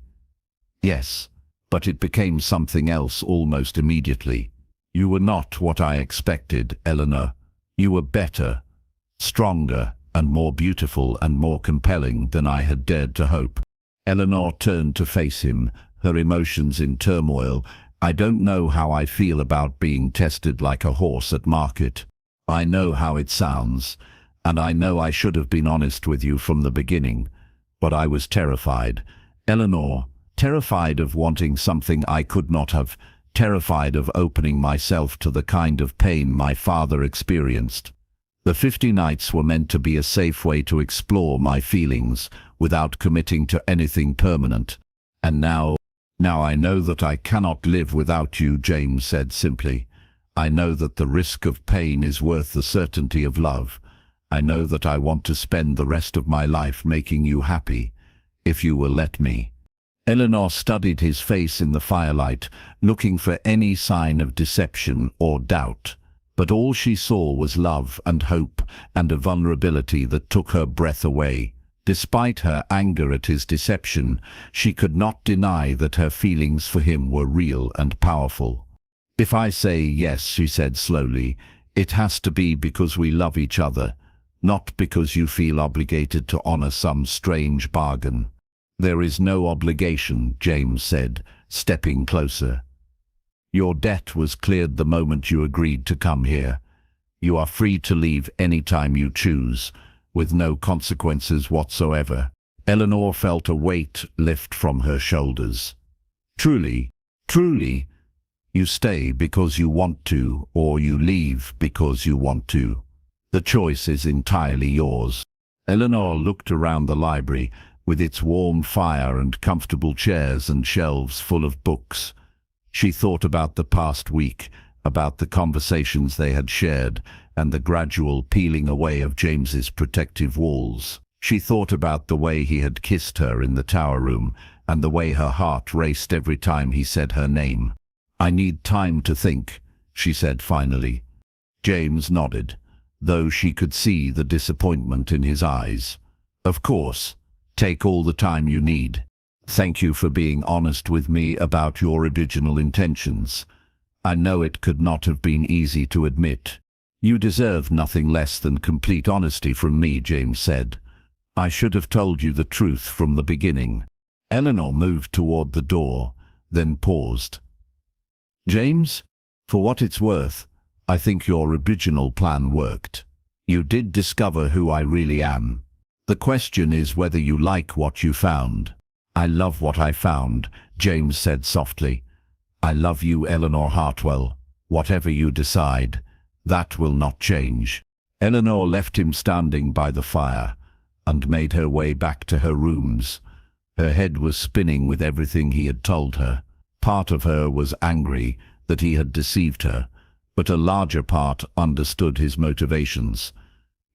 Yes, but it became something else almost immediately. You were not what I expected, Eleanor. You were better, stronger, and more beautiful and more compelling than I had dared to hope. Eleanor turned to face him, her emotions in turmoil. I don't know how I feel about being tested like a horse at market. I know how it sounds, and I know I should have been honest with you from the beginning, but I was terrified. Eleanor, terrified of wanting something I could not have, terrified of opening myself to the kind of pain my father experienced. The 50 nights were meant to be a safe way to explore my feelings without committing to anything permanent. And now I know that I cannot live without you, James said simply. I know that the risk of pain is worth the certainty of love. I know that I want to spend the rest of my life making you happy, if you will let me. Eleanor studied his face in the firelight, looking for any sign of deception or doubt. But all she saw was love and hope and a vulnerability that took her breath away. Despite her anger at his deception, she could not deny that her feelings for him were real and powerful. If I say yes, she said slowly, it has to be because we love each other, not because you feel obligated to honor some strange bargain. There is no obligation, James said, stepping closer. Your debt was cleared the moment you agreed to come here. You are free to leave any time you choose, with no consequences whatsoever. Eleanor felt a weight lift from her shoulders. Truly, truly, you stay because you want to, or you leave because you want to. The choice is entirely yours. Eleanor looked around the library, with its warm fire and comfortable chairs and shelves full of books. She thought about the past week, about the conversations they had shared, and the gradual peeling away of James's protective walls. She thought about the way he had kissed her in the tower room, and the way her heart raced every time he said her name. I need time to think, she said finally. James nodded, though she could see the disappointment in his eyes. Of course, take all the time you need. Thank you for being honest with me about your original intentions. I know it could not have been easy to admit. You deserve nothing less than complete honesty from me, James said. I should have told you the truth from the beginning. Eleanor moved toward the door, then paused. James, for what it's worth, I think your original plan worked. You did discover who I really am. The question is whether you like what you found. I love what I found, James said softly. I love you, Eleanor Hartwell. Whatever you decide, that will not change. Eleanor left him standing by the fire and made her way back to her rooms. Her head was spinning with everything he had told her. Part of her was angry that he had deceived her, but a larger part understood his motivations.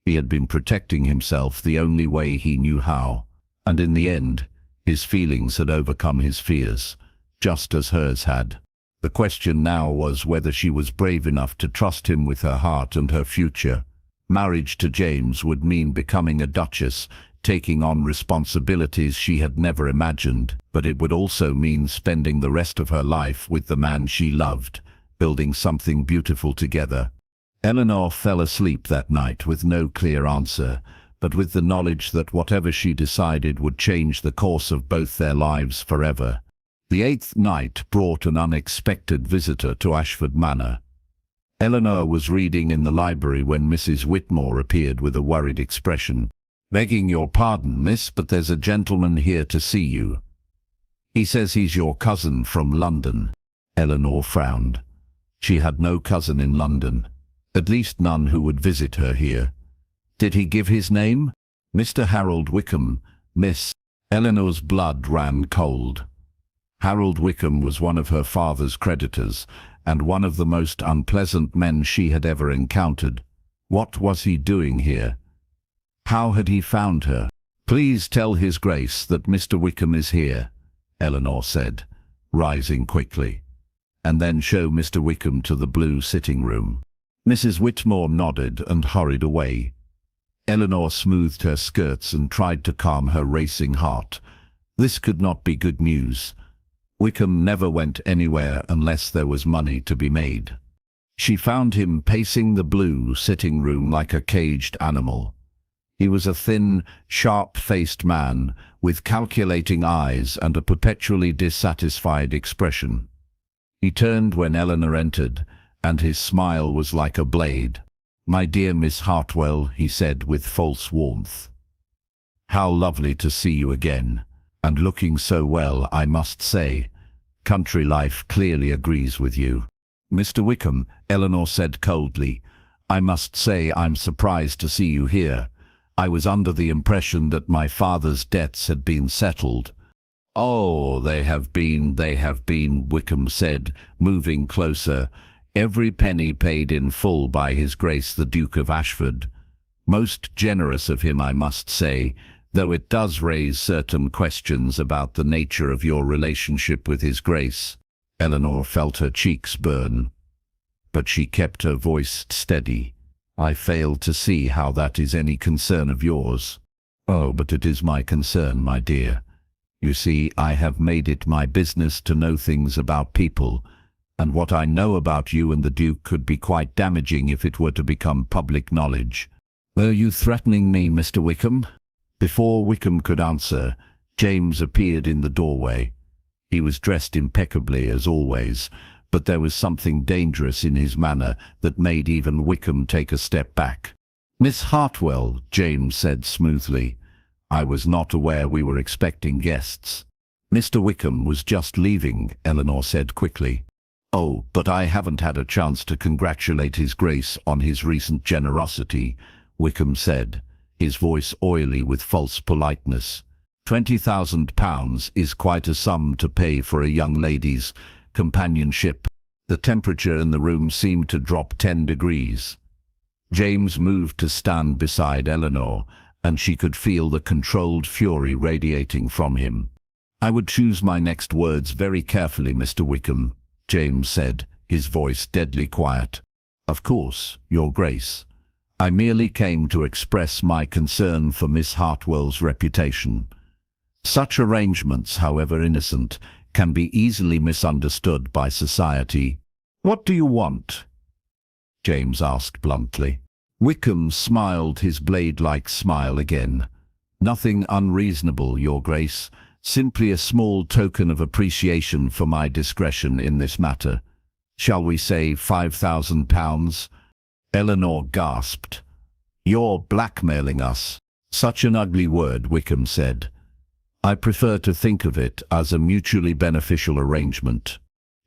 He had been protecting himself the only way he knew how, and in the end, his feelings had overcome his fears, just as hers had. The question now was whether she was brave enough to trust him with her heart and her future. Marriage to James would mean becoming a duchess, taking on responsibilities she had never imagined, but it would also mean spending the rest of her life with the man she loved, building something beautiful together. Eleanor fell asleep that night with no clear answer, but with the knowledge that whatever she decided would change the course of both their lives forever. The 8th night brought an unexpected visitor to Ashford Manor. Eleanor was reading in the library when Mrs. Whitmore appeared with a worried expression. "Begging your pardon, miss, but there's a gentleman here to see you. He says he's your cousin from London." Eleanor frowned. She had no cousin in London, at least none who would visit her here. "Did he give his name?" "Mr. Harold Wickham, miss." Eleanor's blood ran cold. Harold Wickham was one of her father's creditors, and one of the most unpleasant men she had ever encountered. What was he doing here? How had he found her? "Please tell His Grace that Mr. Wickham is here," Eleanor said, rising quickly, "and then show Mr. Wickham to the blue sitting room." Mrs. Whitmore nodded and hurried away. Eleanor smoothed her skirts and tried to calm her racing heart. This could not be good news. Wickham never went anywhere unless there was money to be made. She found him pacing the blue sitting room like a caged animal. He was a thin, sharp-faced man with calculating eyes and a perpetually dissatisfied expression. He turned when Eleanor entered, and his smile was like a blade. "My dear Miss Hartwell," he said with false warmth. "How lovely to see you again, and looking so well, I must say. Country life clearly agrees with you." "Mr. Wickham," Eleanor said coldly, "I must say I'm surprised to see you here. I was under the impression that my father's debts had been settled." "Oh, they have been, Wickham said, moving closer. "Every penny paid in full by His Grace the Duke of Ashford. Most generous of him, I must say, though it does raise certain questions about the nature of your relationship with His Grace." Eleanor felt her cheeks burn, but she kept her voice steady. "I fail to see how that is any concern of yours." "Oh, but it is my concern, my dear. You see, I have made it my business to know things about people, and what I know about you and the Duke could be quite damaging if it were to become public knowledge." "Are you threatening me, Mr. Wickham?" Before Wickham could answer, James appeared in the doorway. He was dressed impeccably as always, but there was something dangerous in his manner that made even Wickham take a step back. "Miss Hartwell," James said smoothly, "I was not aware we were expecting guests." "Mr. Wickham was just leaving," Eleanor said quickly. "Oh, but I haven't had a chance to congratulate His Grace on his recent generosity," Wickham said, his voice oily with false politeness. £20,000 is quite a sum to pay for a young lady's companionship." The temperature in the room seemed to drop 10 degrees. James moved to stand beside Eleanor, and she could feel the controlled fury radiating from him. "I would choose my next words very carefully, Mr. Wickham," James said, his voice deadly quiet. "Of course, Your Grace. I merely came to express my concern for Miss Hartwell's reputation. Such arrangements, however innocent, can be easily misunderstood by society." "What do you want?" James asked bluntly. Wickham smiled his blade-like smile again. "Nothing unreasonable, Your Grace. Simply a small token of appreciation for my discretion in this matter. Shall we say £5,000? Eleanor gasped. "You're blackmailing us." "Such an ugly word," Wickham said. "I prefer to think of it as a mutually beneficial arrangement."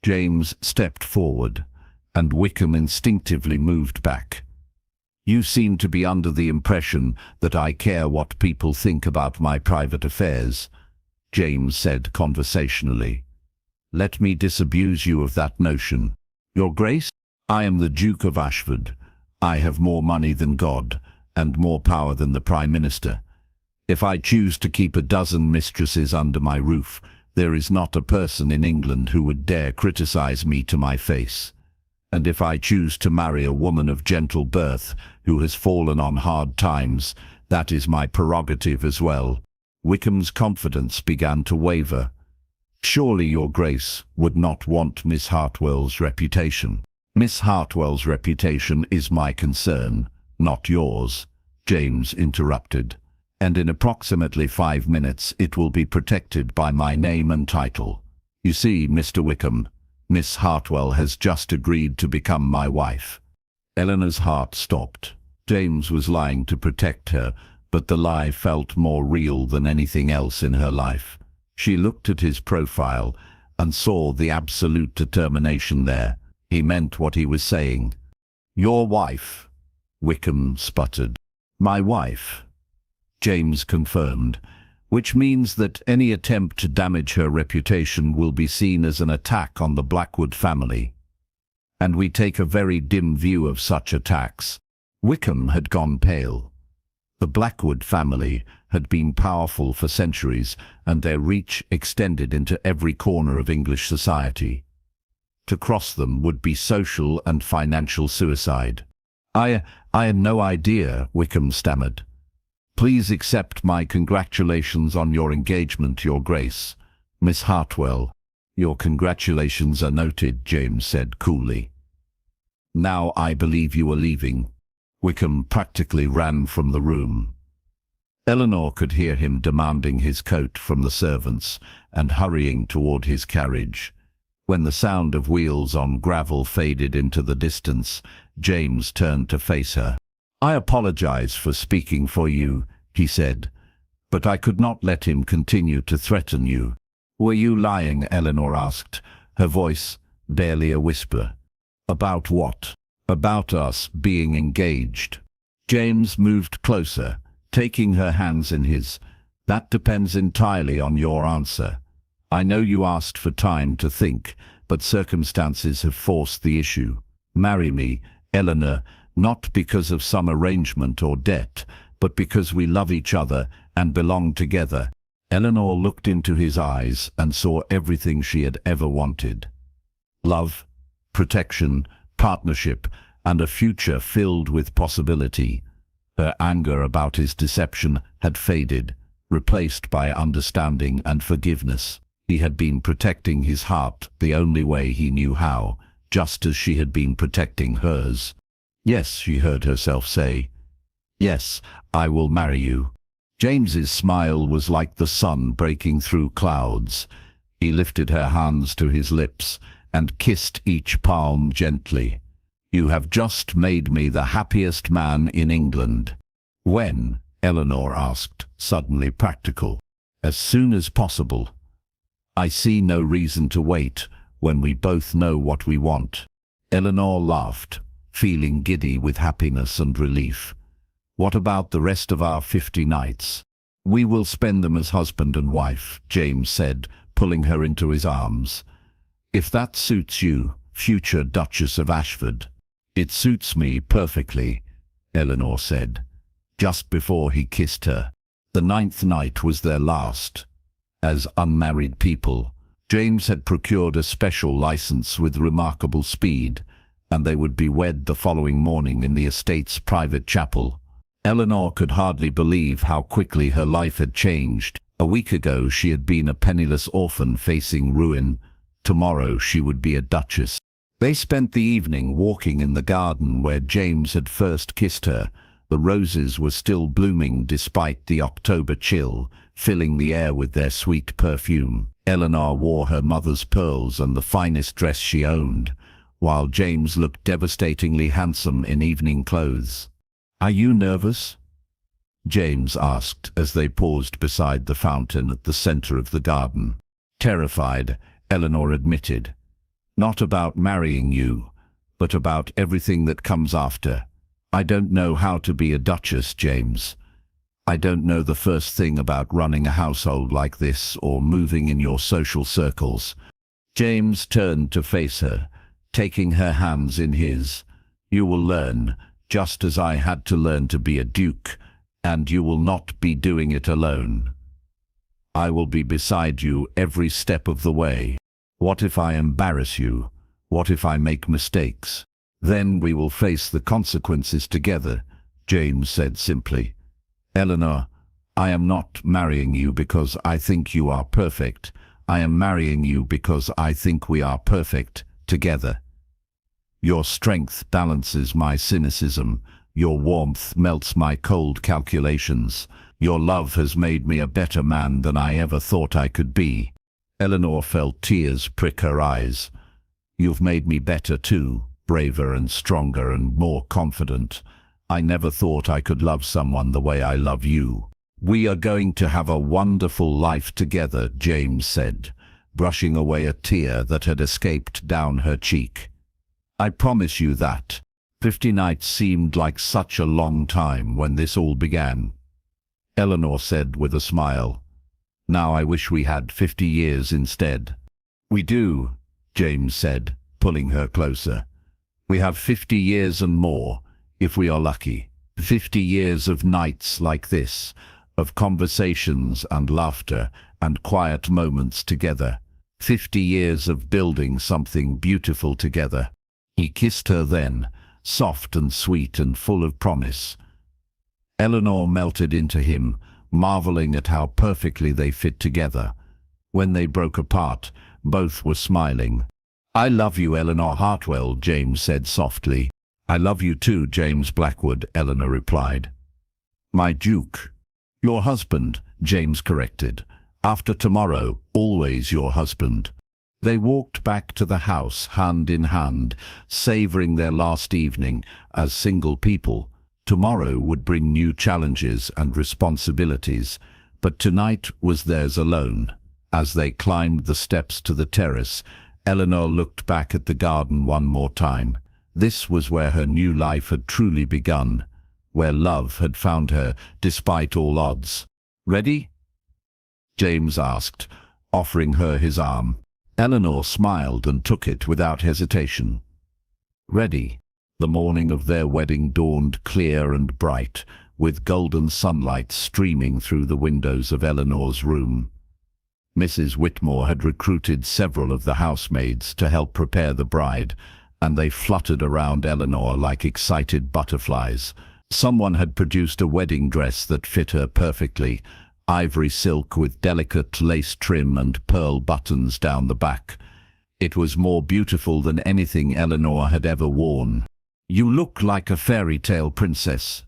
James stepped forward, and Wickham instinctively moved back. "You seem to be under the impression that I care what people think about my private affairs," James said conversationally. "Let me disabuse you of that notion. Your Grace, I am the Duke of Ashford. I have more money than God, and more power than the Prime Minister. If I choose to keep a dozen mistresses under my roof, there is not a person in England who would dare criticize me to my face. And if I choose to marry a woman of gentle birth who has fallen on hard times, that is my prerogative as well. Wickham's confidence began to waver. Surely your Grace would not want Miss Hartwell's reputation. Miss Hartwell's reputation is my concern, not yours, James interrupted. And in approximately 5 minutes it will be protected by my name and title. You see, Mr. Wickham, Miss Hartwell has just agreed to become my wife. Eleanor's heart stopped. James was lying to protect her, but the lie felt more real than anything else in her life. She looked at his profile and saw the absolute determination there. He meant what he was saying. Your wife, Wickham sputtered. My wife, James confirmed, which means that any attempt to damage her reputation will be seen as an attack on the Blackwood family. And we take a very dim view of such attacks. Wickham had gone pale. The Blackwood family had been powerful for centuries, and their reach extended into every corner of English society. To cross them would be social and financial suicide. I had no idea, Wickham stammered. Please accept my congratulations on your engagement, Your Grace. Miss Hartwell. Your congratulations are noted, James said coolly. Now I believe you are leaving. Wickham practically ran from the room. Eleanor could hear him demanding his coat from the servants and hurrying toward his carriage. When the sound of wheels on gravel faded into the distance, James turned to face her. I apologize for speaking for you, he said, but I could not let him continue to threaten you. Were you lying? Eleanor asked, her voice barely a whisper. About what? About us being engaged. James moved closer, taking her hands in his. That depends entirely on your answer. I know you asked for time to think, but circumstances have forced the issue. Marry me, Eleanor, not because of some arrangement or debt, but because we love each other and belong together. Eleanor looked into his eyes and saw everything she had ever wanted. Love, protection, partnership, and a future filled with possibility. Her anger about his deception had faded, replaced by understanding and forgiveness. He had been protecting his heart the only way he knew how, just as she had been protecting hers. Yes, she heard herself say. Yes, I will marry you. James's smile was like the sun breaking through clouds. He lifted her hands to his lips and kissed each palm gently. You have just made me the happiest man in England. When? Eleanor asked, suddenly practical. As soon as possible. I see no reason to wait when we both know what we want. Eleanor laughed, feeling giddy with happiness and relief. What about the rest of our 50 nights? We will spend them as husband and wife, James said, pulling her into his arms. If that suits you, future Duchess of Ashford. It suits me perfectly, Eleanor said, just before he kissed her. The 9th night was their last. As unmarried people, James had procured a special license with remarkable speed, and they would be wed the following morning in the estate's private chapel. Eleanor could hardly believe how quickly her life had changed. A week ago she had been a penniless orphan facing ruin. Tomorrow she would be a duchess. They spent the evening walking in the garden where James had first kissed her. The roses were still blooming despite the October chill, filling the air with their sweet perfume. Eleanor wore her mother's pearls and the finest dress she owned, while James looked devastatingly handsome in evening clothes. Are you nervous? James asked as they paused beside the fountain at the center of the garden. Terrified, Eleanor admitted. Not about marrying you, but about everything that comes after. I don't know how to be a duchess, James. I don't know the first thing about running a household like this or moving in your social circles. James turned to face her, taking her hands in his. You will learn, just as I had to learn to be a duke, and you will not be doing it alone. I will be beside you every step of the way. What if I embarrass you? What if I make mistakes? Then we will face the consequences together, James said simply. Eleanor, I am not marrying you because I think you are perfect. I am marrying you because I think we are perfect together. Your strength balances my cynicism. Your warmth melts my cold calculations. Your love has made me a better man than I ever thought I could be. Eleanor felt tears prick her eyes. You've made me better too, braver and stronger and more confident. I never thought I could love someone the way I love you. We are going to have a wonderful life together, James said, brushing away a tear that had escaped down her cheek. I promise you that. 50 nights seemed like such a long time when this all began. Eleanor said with a smile, Now I wish we had 50 years instead. We do, James said, pulling her closer. We have 50 years and more, if we are lucky. 50 years of nights like this, of conversations and laughter and quiet moments together. 50 years of building something beautiful together. He kissed her then, soft and sweet and full of promise. Eleanor melted into him, marveling at how perfectly they fit together. When they broke apart, both were smiling. I love you, Eleanor Hartwell, James said softly. I love you too, James Blackwood, Eleanor replied. My Duke. Your husband, James corrected. After tomorrow, always your husband. They walked back to the house, hand in hand, savoring their last evening as single people. Tomorrow would bring new challenges and responsibilities, but tonight was theirs alone. As they climbed the steps to the terrace, Eleanor looked back at the garden one more time. This was where her new life had truly begun, where love had found her despite all odds. Ready? James asked, offering her his arm. Eleanor smiled and took it without hesitation. Ready. The morning of their wedding dawned clear and bright, with golden sunlight streaming through the windows of Eleanor's room. Mrs. Whitmore had recruited several of the housemaids to help prepare the bride, and they fluttered around Eleanor like excited butterflies. Someone had produced a wedding dress that fit her perfectly, ivory silk with delicate lace trim and pearl buttons down the back. It was more beautiful than anything Eleanor had ever worn. You look like a fairy tale princess,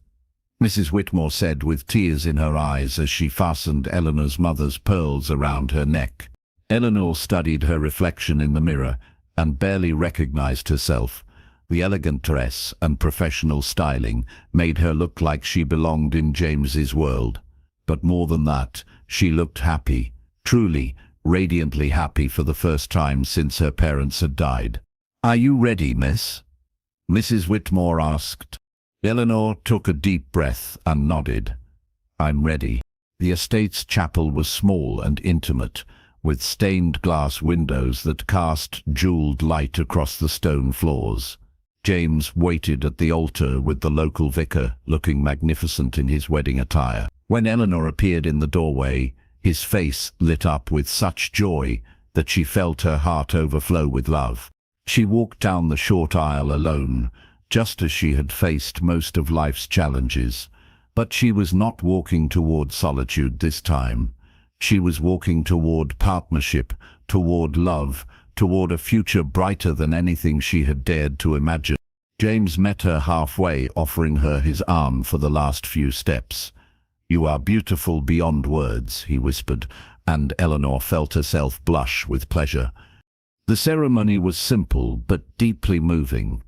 Mrs. Whitmore said with tears in her eyes as she fastened Eleanor's mother's pearls around her neck. Eleanor studied her reflection in the mirror and barely recognized herself. The elegant dress and professional styling made her look like she belonged in James's world. But more than that, she looked happy, truly, radiantly happy for the first time since her parents had died. Are you ready, miss? Mrs. Whitmore asked. Eleanor took a deep breath and nodded. I'm ready. The estate's chapel was small and intimate, with stained glass windows that cast jeweled light across the stone floors. James waited at the altar with the local vicar, looking magnificent in his wedding attire. When Eleanor appeared in the doorway, his face lit up with such joy that she felt her heart overflow with love. She walked down the short aisle alone, just as she had faced most of life's challenges. But she was not walking toward solitude this time. She was walking toward partnership, toward love, toward a future brighter than anything she had dared to imagine. James met her halfway, offering her his arm for the last few steps. You are beautiful beyond words, he whispered, and Eleanor felt herself blush with pleasure. The ceremony was simple but deeply moving.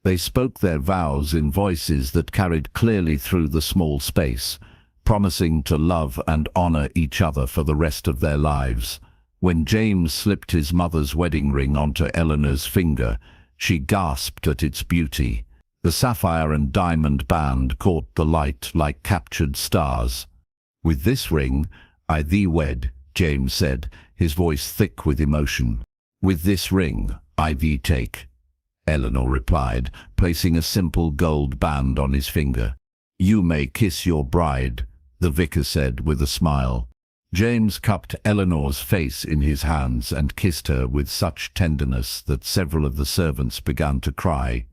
They spoke their vows in voices that carried clearly through the small space, promising to love and honor each other for the rest of their lives. When James slipped his mother's wedding ring onto Eleanor's finger, she gasped at its beauty. The sapphire and diamond band caught the light like captured stars. With this ring, I thee wed, James said, his voice thick with emotion. With this ring, I thee take. Eleanor replied, placing a simple gold band on his finger. "You may kiss your bride," the vicar said with a smile. James cupped Eleanor's face in his hands and kissed her with such tenderness that several of the servants began to cry.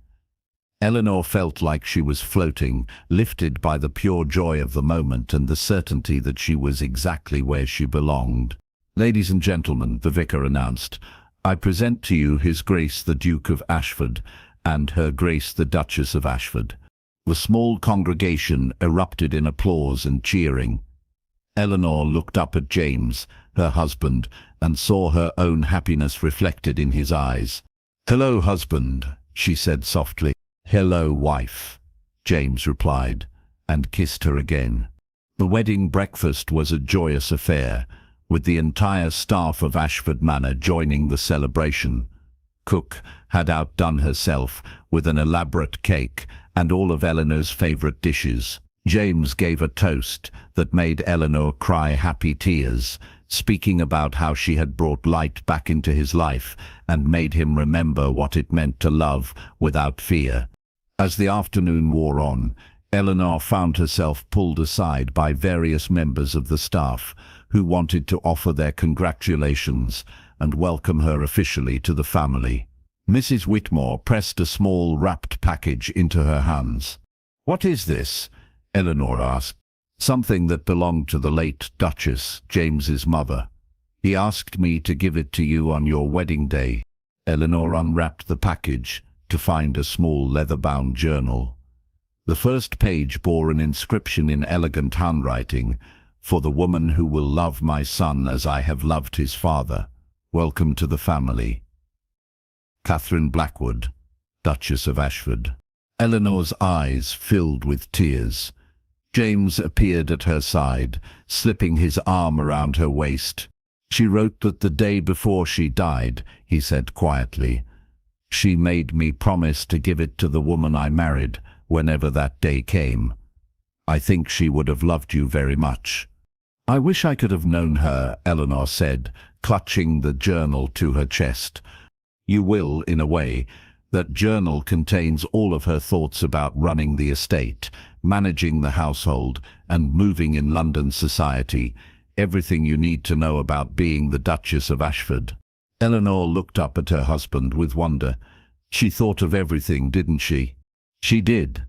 Eleanor felt like she was floating, lifted by the pure joy of the moment and the certainty that she was exactly where she belonged. "Ladies and gentlemen," the vicar announced, "I present to you His Grace the Duke of Ashford and Her Grace the Duchess of Ashford." The small congregation erupted in applause and cheering. Eleanor looked up at James, her husband, and saw her own happiness reflected in his eyes. "Hello, husband," she said softly. "Hello, wife," James replied, and kissed her again. The wedding breakfast was a joyous affair, with the entire staff of Ashford Manor joining the celebration. Cook had outdone herself with an elaborate cake and all of Eleanor's favorite dishes. James gave a toast that made Eleanor cry happy tears, speaking about how she had brought light back into his life and made him remember what it meant to love without fear. As the afternoon wore on, Eleanor found herself pulled aside by various members of the staff who wanted to offer their congratulations and welcome her officially to the family. Mrs. Whitmore pressed a small wrapped package into her hands. "What is this?" Eleanor asked. "Something that belonged to the late Duchess, James's mother. He asked me to give it to you on your wedding day." Eleanor unwrapped the package to find a small leather-bound journal. The first page bore an inscription in elegant handwriting, "For the woman who will love my son as I have loved his father. Welcome to the family. Catherine Blackwood, Duchess of Ashford." Eleanor's eyes filled with tears. James appeared at her side, slipping his arm around her waist. "She wrote that the day before she died," he said quietly. "She made me promise to give it to the woman I married whenever that day came. I think she would have loved you very much." "I wish I could have known her," Eleanor said, clutching the journal to her chest. "You will, in a way. That journal contains all of her thoughts about running the estate, managing the household, and moving in London society. Everything you need to know about being the Duchess of Ashford." Eleanor looked up at her husband with wonder. She thought of everything, didn't she? She did.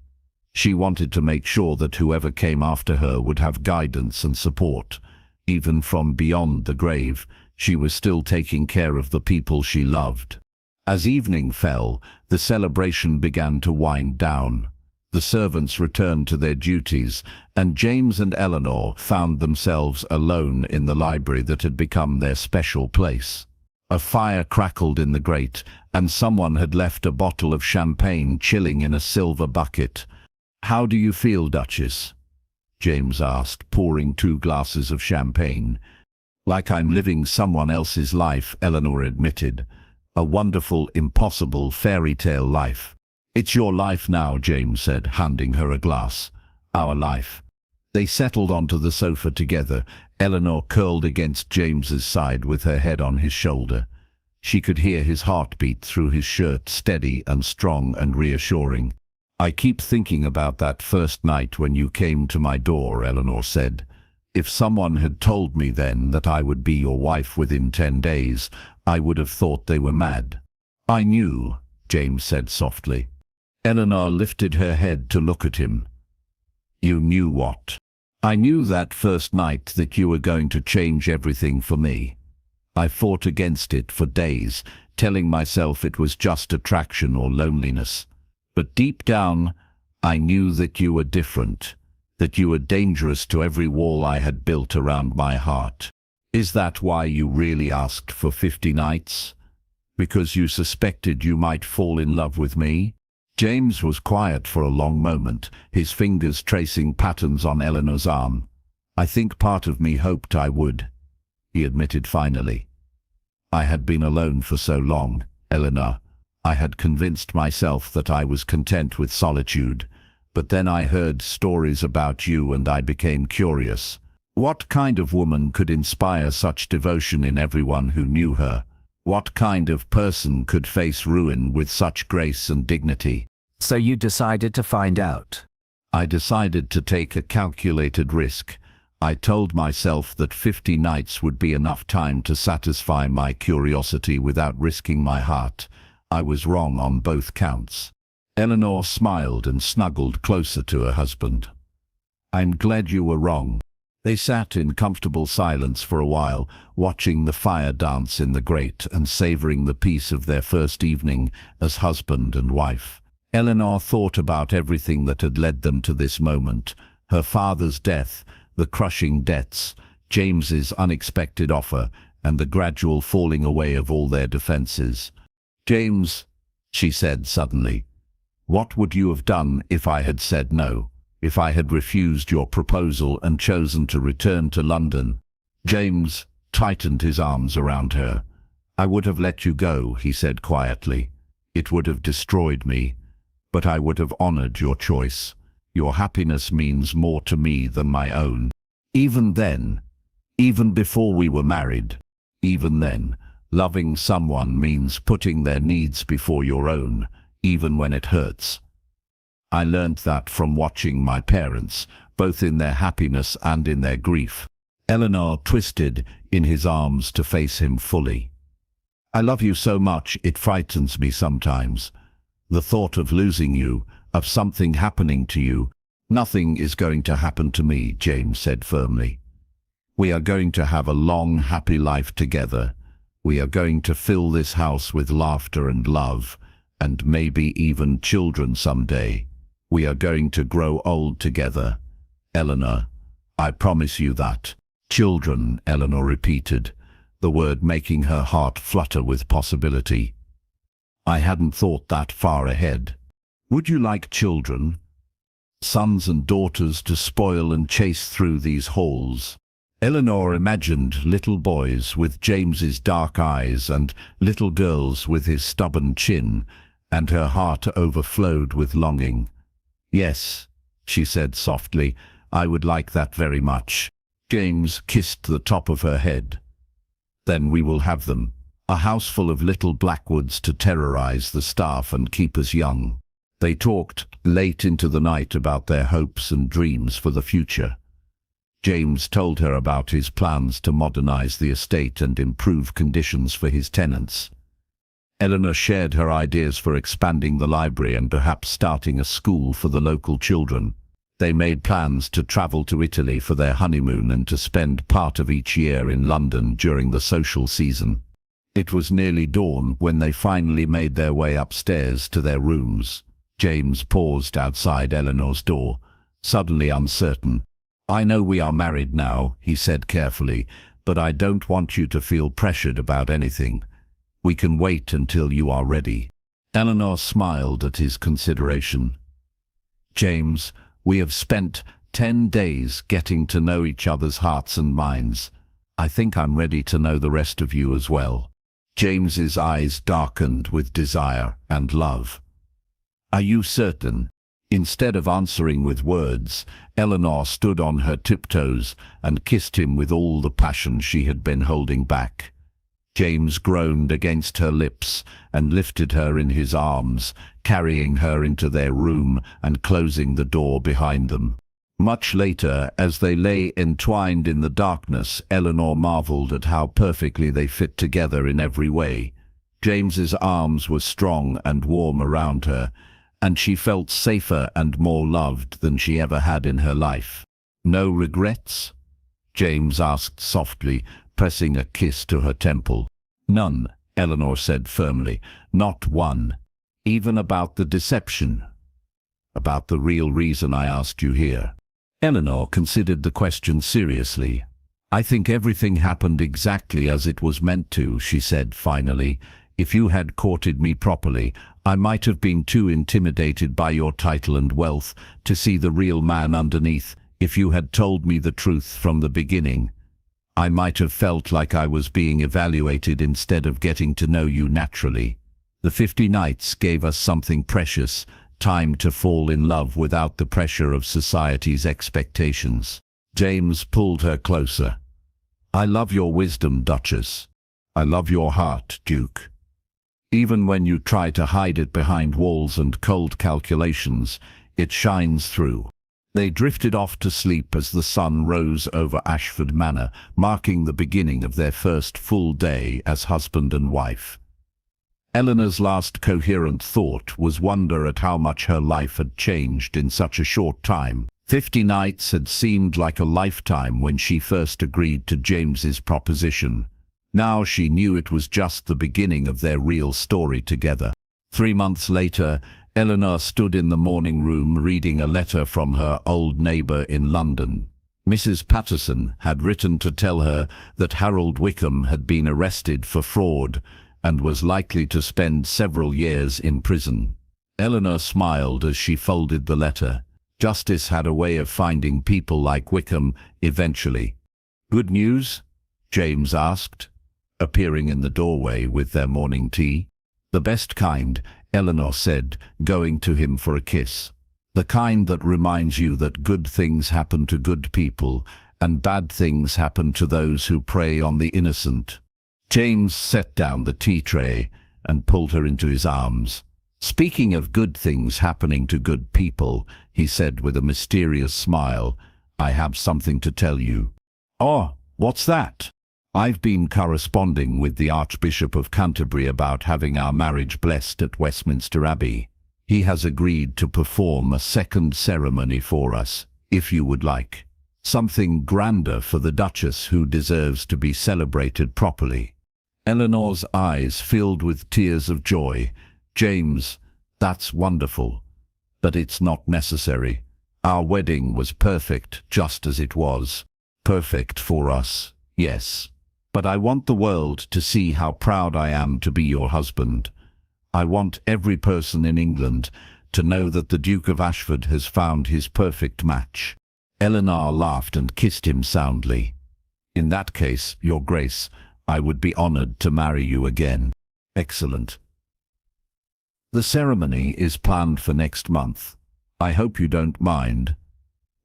She wanted to make sure that whoever came after her would have guidance and support. Even from beyond the grave, she was still taking care of the people she loved. As evening fell, the celebration began to wind down. The servants returned to their duties, and James and Eleanor found themselves alone in the library that had become their special place. A fire crackled in the grate, and someone had left a bottle of champagne chilling in a silver bucket. "How do you feel, Duchess?" James asked, pouring 2 glasses of champagne. "Like I'm living someone else's life," Eleanor admitted. "A wonderful, impossible fairy tale life." "It's your life now," James said, handing her a glass. "Our life." They settled onto the sofa together, Eleanor curled against James's side with her head on his shoulder. She could hear his heartbeat through his shirt, steady and strong and reassuring. "I keep thinking about that first night when you came to my door," Eleanor said. "If someone had told me then that I would be your wife within 10 days, I would have thought they were mad." "I knew," James said softly. Eleanor lifted her head to look at him. "You knew what?" "I knew that first night that you were going to change everything for me. I fought against it for days, telling myself it was just attraction or loneliness. But deep down, I knew that you were different, that you were dangerous to every wall I had built around my heart. Is that why you really asked for 50 nights? Because you suspected you might fall in love with me?" James was quiet for a long moment, his fingers tracing patterns on Eleanor's arm. "I think part of me hoped I would," he admitted finally. "I had been alone for so long, Eleanor. I had convinced myself that I was content with solitude. But then I heard stories about you and I became curious. What kind of woman could inspire such devotion in everyone who knew her? What kind of person could face ruin with such grace and dignity? So you decided to find out. I decided to take a calculated risk. I told myself that 50 nights would be enough time to satisfy my curiosity without risking my heart. I was wrong on both counts. Eleanor smiled and snuggled closer to her husband. I'm glad you were wrong. They sat in comfortable silence for a while, watching the fire dance in the grate and savoring the peace of their first evening as husband and wife. Eleanor thought about everything that had led them to this moment: her father's death, the crushing debts, James's unexpected offer, and the gradual falling away of all their defenses. James, she said suddenly, what would you have done if I had said no? If I had refused your proposal and chosen to return to London? James tightened his arms around her. I would have let you go, he said quietly. It would have destroyed me, but I would have honored your choice. Your happiness means more to me than my own. Even then, even before we were married, even then, loving someone means putting their needs before your own, even when it hurts. I learned that from watching my parents, both in their happiness and in their grief. Eleanor twisted in his arms to face him fully. I love you so much it frightens me sometimes. The thought of losing you, of something happening to you. Nothing is going to happen to me, James said firmly. We are going to have a long, happy life together. We are going to fill this house with laughter and love, and maybe even children someday. We are going to grow old together. Eleanor, I promise you that. Children, Eleanor repeated, the word making her heart flutter with possibility. I hadn't thought that far ahead. Would you like children? Sons and daughters to spoil and chase through these halls? Eleanor imagined little boys with James's dark eyes and little girls with his stubborn chin, and her heart overflowed with longing. Yes, she said softly, I would like that very much. James kissed the top of her head. Then we will have them. A house full of little Blackwoods to terrorize the staff and keep us young. They talked late into the night about their hopes and dreams for the future. James told her about his plans to modernize the estate and improve conditions for his tenants. Eleanor shared her ideas for expanding the library and perhaps starting a school for the local children. They made plans to travel to Italy for their honeymoon and to spend part of each year in London during the social season. It was nearly dawn when they finally made their way upstairs to their rooms. James paused outside Eleanor's door, suddenly uncertain. I know we are married now, he said carefully, but I don't want you to feel pressured about anything. We can wait until you are ready. Eleanor smiled at his consideration. James, we have spent 10 days getting to know each other's hearts and minds. I think I'm ready to know the rest of you as well. James's eyes darkened with desire and love. Are you certain? Instead of answering with words, Eleanor stood on her tiptoes and kissed him with all the passion she had been holding back. James groaned against her lips and lifted her in his arms, carrying her into their room and closing the door behind them. Much later, as they lay entwined in the darkness, Eleanor marveled at how perfectly they fit together in every way. James's arms were strong and warm around her, and she felt safer and more loved than she ever had in her life. No regrets? James asked softly, pressing a kiss to her temple. None, Eleanor said firmly. Not one. Even about the deception. About the real reason I asked you here. Eleanor considered the question seriously. I think everything happened exactly as it was meant to, she said finally. If you had courted me properly, I might have been too intimidated by your title and wealth to see the real man underneath. If you had told me the truth from the beginning, I might have felt like I was being evaluated instead of getting to know you naturally. The 50 nights gave us something precious, time to fall in love without the pressure of society's expectations. James pulled her closer. I love your wisdom, Duchess. I love your heart, Duke. Even when you try to hide it behind walls and cold calculations, it shines through. They drifted off to sleep as the sun rose over Ashford Manor, marking the beginning of their first full day as husband and wife. Eleanor's last coherent thought was wonder at how much her life had changed in such a short time. 50 nights had seemed like a lifetime when she first agreed to James's proposition. Now she knew it was just the beginning of their real story together. 3 months later, Eleanor stood in the morning room reading a letter from her old neighbour in London. Mrs. Patterson had written to tell her that Harold Wickham had been arrested for fraud and was likely to spend several years in prison. Eleanor smiled as she folded the letter. Justice had a way of finding people like Wickham eventually. "Good news?" James asked, appearing in the doorway with their morning tea. "The best kind," Eleanor said, going to him for a kiss. "The kind that reminds you that good things happen to good people and bad things happen to those who prey on the innocent." James set down the tea tray and pulled her into his arms. "Speaking of good things happening to good people," he said with a mysterious smile, "I have something to tell you." "Oh, what's that?" "I've been corresponding with the Archbishop of Canterbury about having our marriage blessed at Westminster Abbey. He has agreed to perform a second ceremony for us, if you would like. Something grander for the Duchess, who deserves to be celebrated properly." Eleanor's eyes filled with tears of joy. "James, that's wonderful. But it's not necessary. Our wedding was perfect just as it was. Perfect for us, yes. But I want the world to see how proud I am to be your husband. I want every person in England to know that the Duke of Ashford has found his perfect match." Eleanor laughed and kissed him soundly. "In that case, Your Grace, I would be honored to marry you again." "Excellent. The ceremony is planned for next month. I hope you don't mind.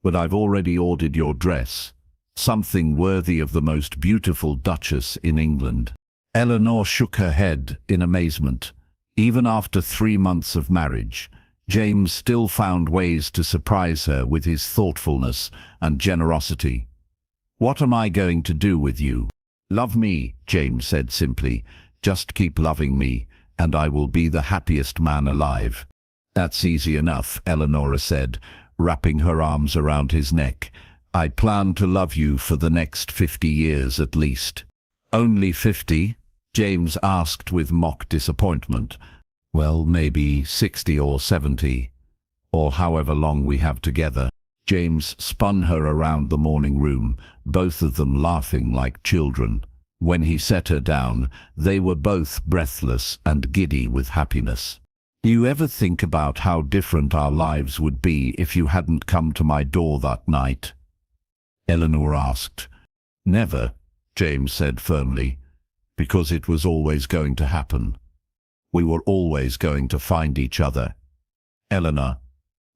But I've already ordered your dress. Something worthy of the most beautiful Duchess in England." Eleanor shook her head in amazement. Even after 3 months of marriage, James still found ways to surprise her with his thoughtfulness and generosity. "What am I going to do with you?" "Love me," James said simply. "Just keep loving me, and I will be the happiest man alive." "That's easy enough," Eleanor said, wrapping her arms around his neck. "I plan to love you for the next 50 years at least." "Only 50? James asked with mock disappointment. "Well, maybe 60 or 70, or however long we have together." James spun her around the morning room, both of them laughing like children. When he set her down, they were both breathless and giddy with happiness. "Do you ever think about how different our lives would be if you hadn't come to my door that night?" Eleanor asked. "Never," James said firmly, "because it was always going to happen. We were always going to find each other." "Eleanor,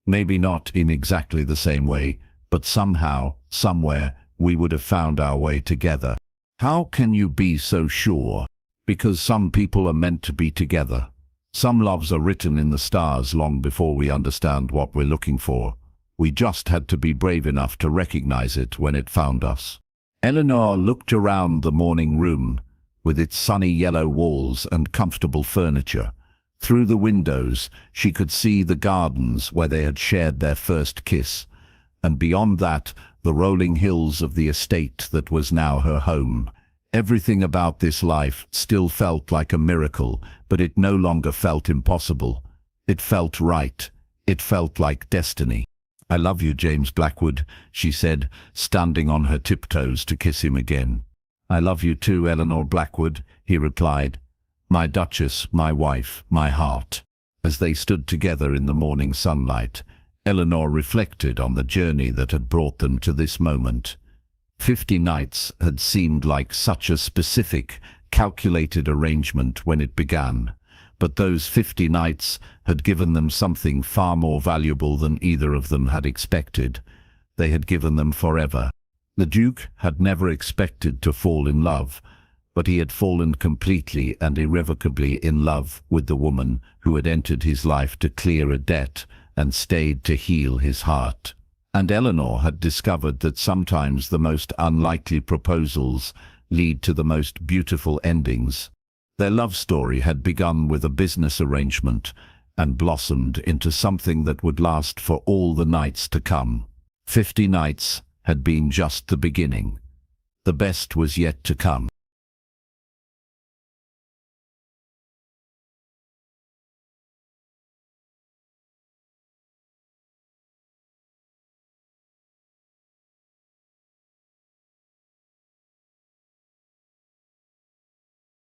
maybe not in exactly the same way, but somehow, somewhere, we would have found our way together." "How can you be so sure?" "Because some people are meant to be together. Some loves are written in the stars long before we understand what we're looking for. We just had to be brave enough to recognize it when it found us." Eleanor looked around the morning room, with its sunny yellow walls and comfortable furniture. Through the windows, she could see the gardens where they had shared their first kiss, and beyond that, the rolling hills of the estate that was now her home. Everything about this life still felt like a miracle, but it no longer felt impossible. It felt right. It felt like destiny. "I love you, James Blackwood," she said, standing on her tiptoes to kiss him again. "I love you too, Eleanor Blackwood," he replied. "My Duchess, my wife, my heart." As they stood together in the morning sunlight, Eleanor reflected on the journey that had brought them to this moment. 50 nights had seemed like such a specific, calculated arrangement when it began, but those 50 nights had given them something far more valuable than either of them had expected. They had given them forever. The Duke had never expected to fall in love, but he had fallen completely and irrevocably in love with the woman who had entered his life to clear a debt and stayed to heal his heart. And Eleanor had discovered that sometimes the most unlikely proposals lead to the most beautiful endings. Their love story had begun with a business arrangement and blossomed into something that would last for all the nights to come. 50 nights had been just the beginning. The best was yet to come.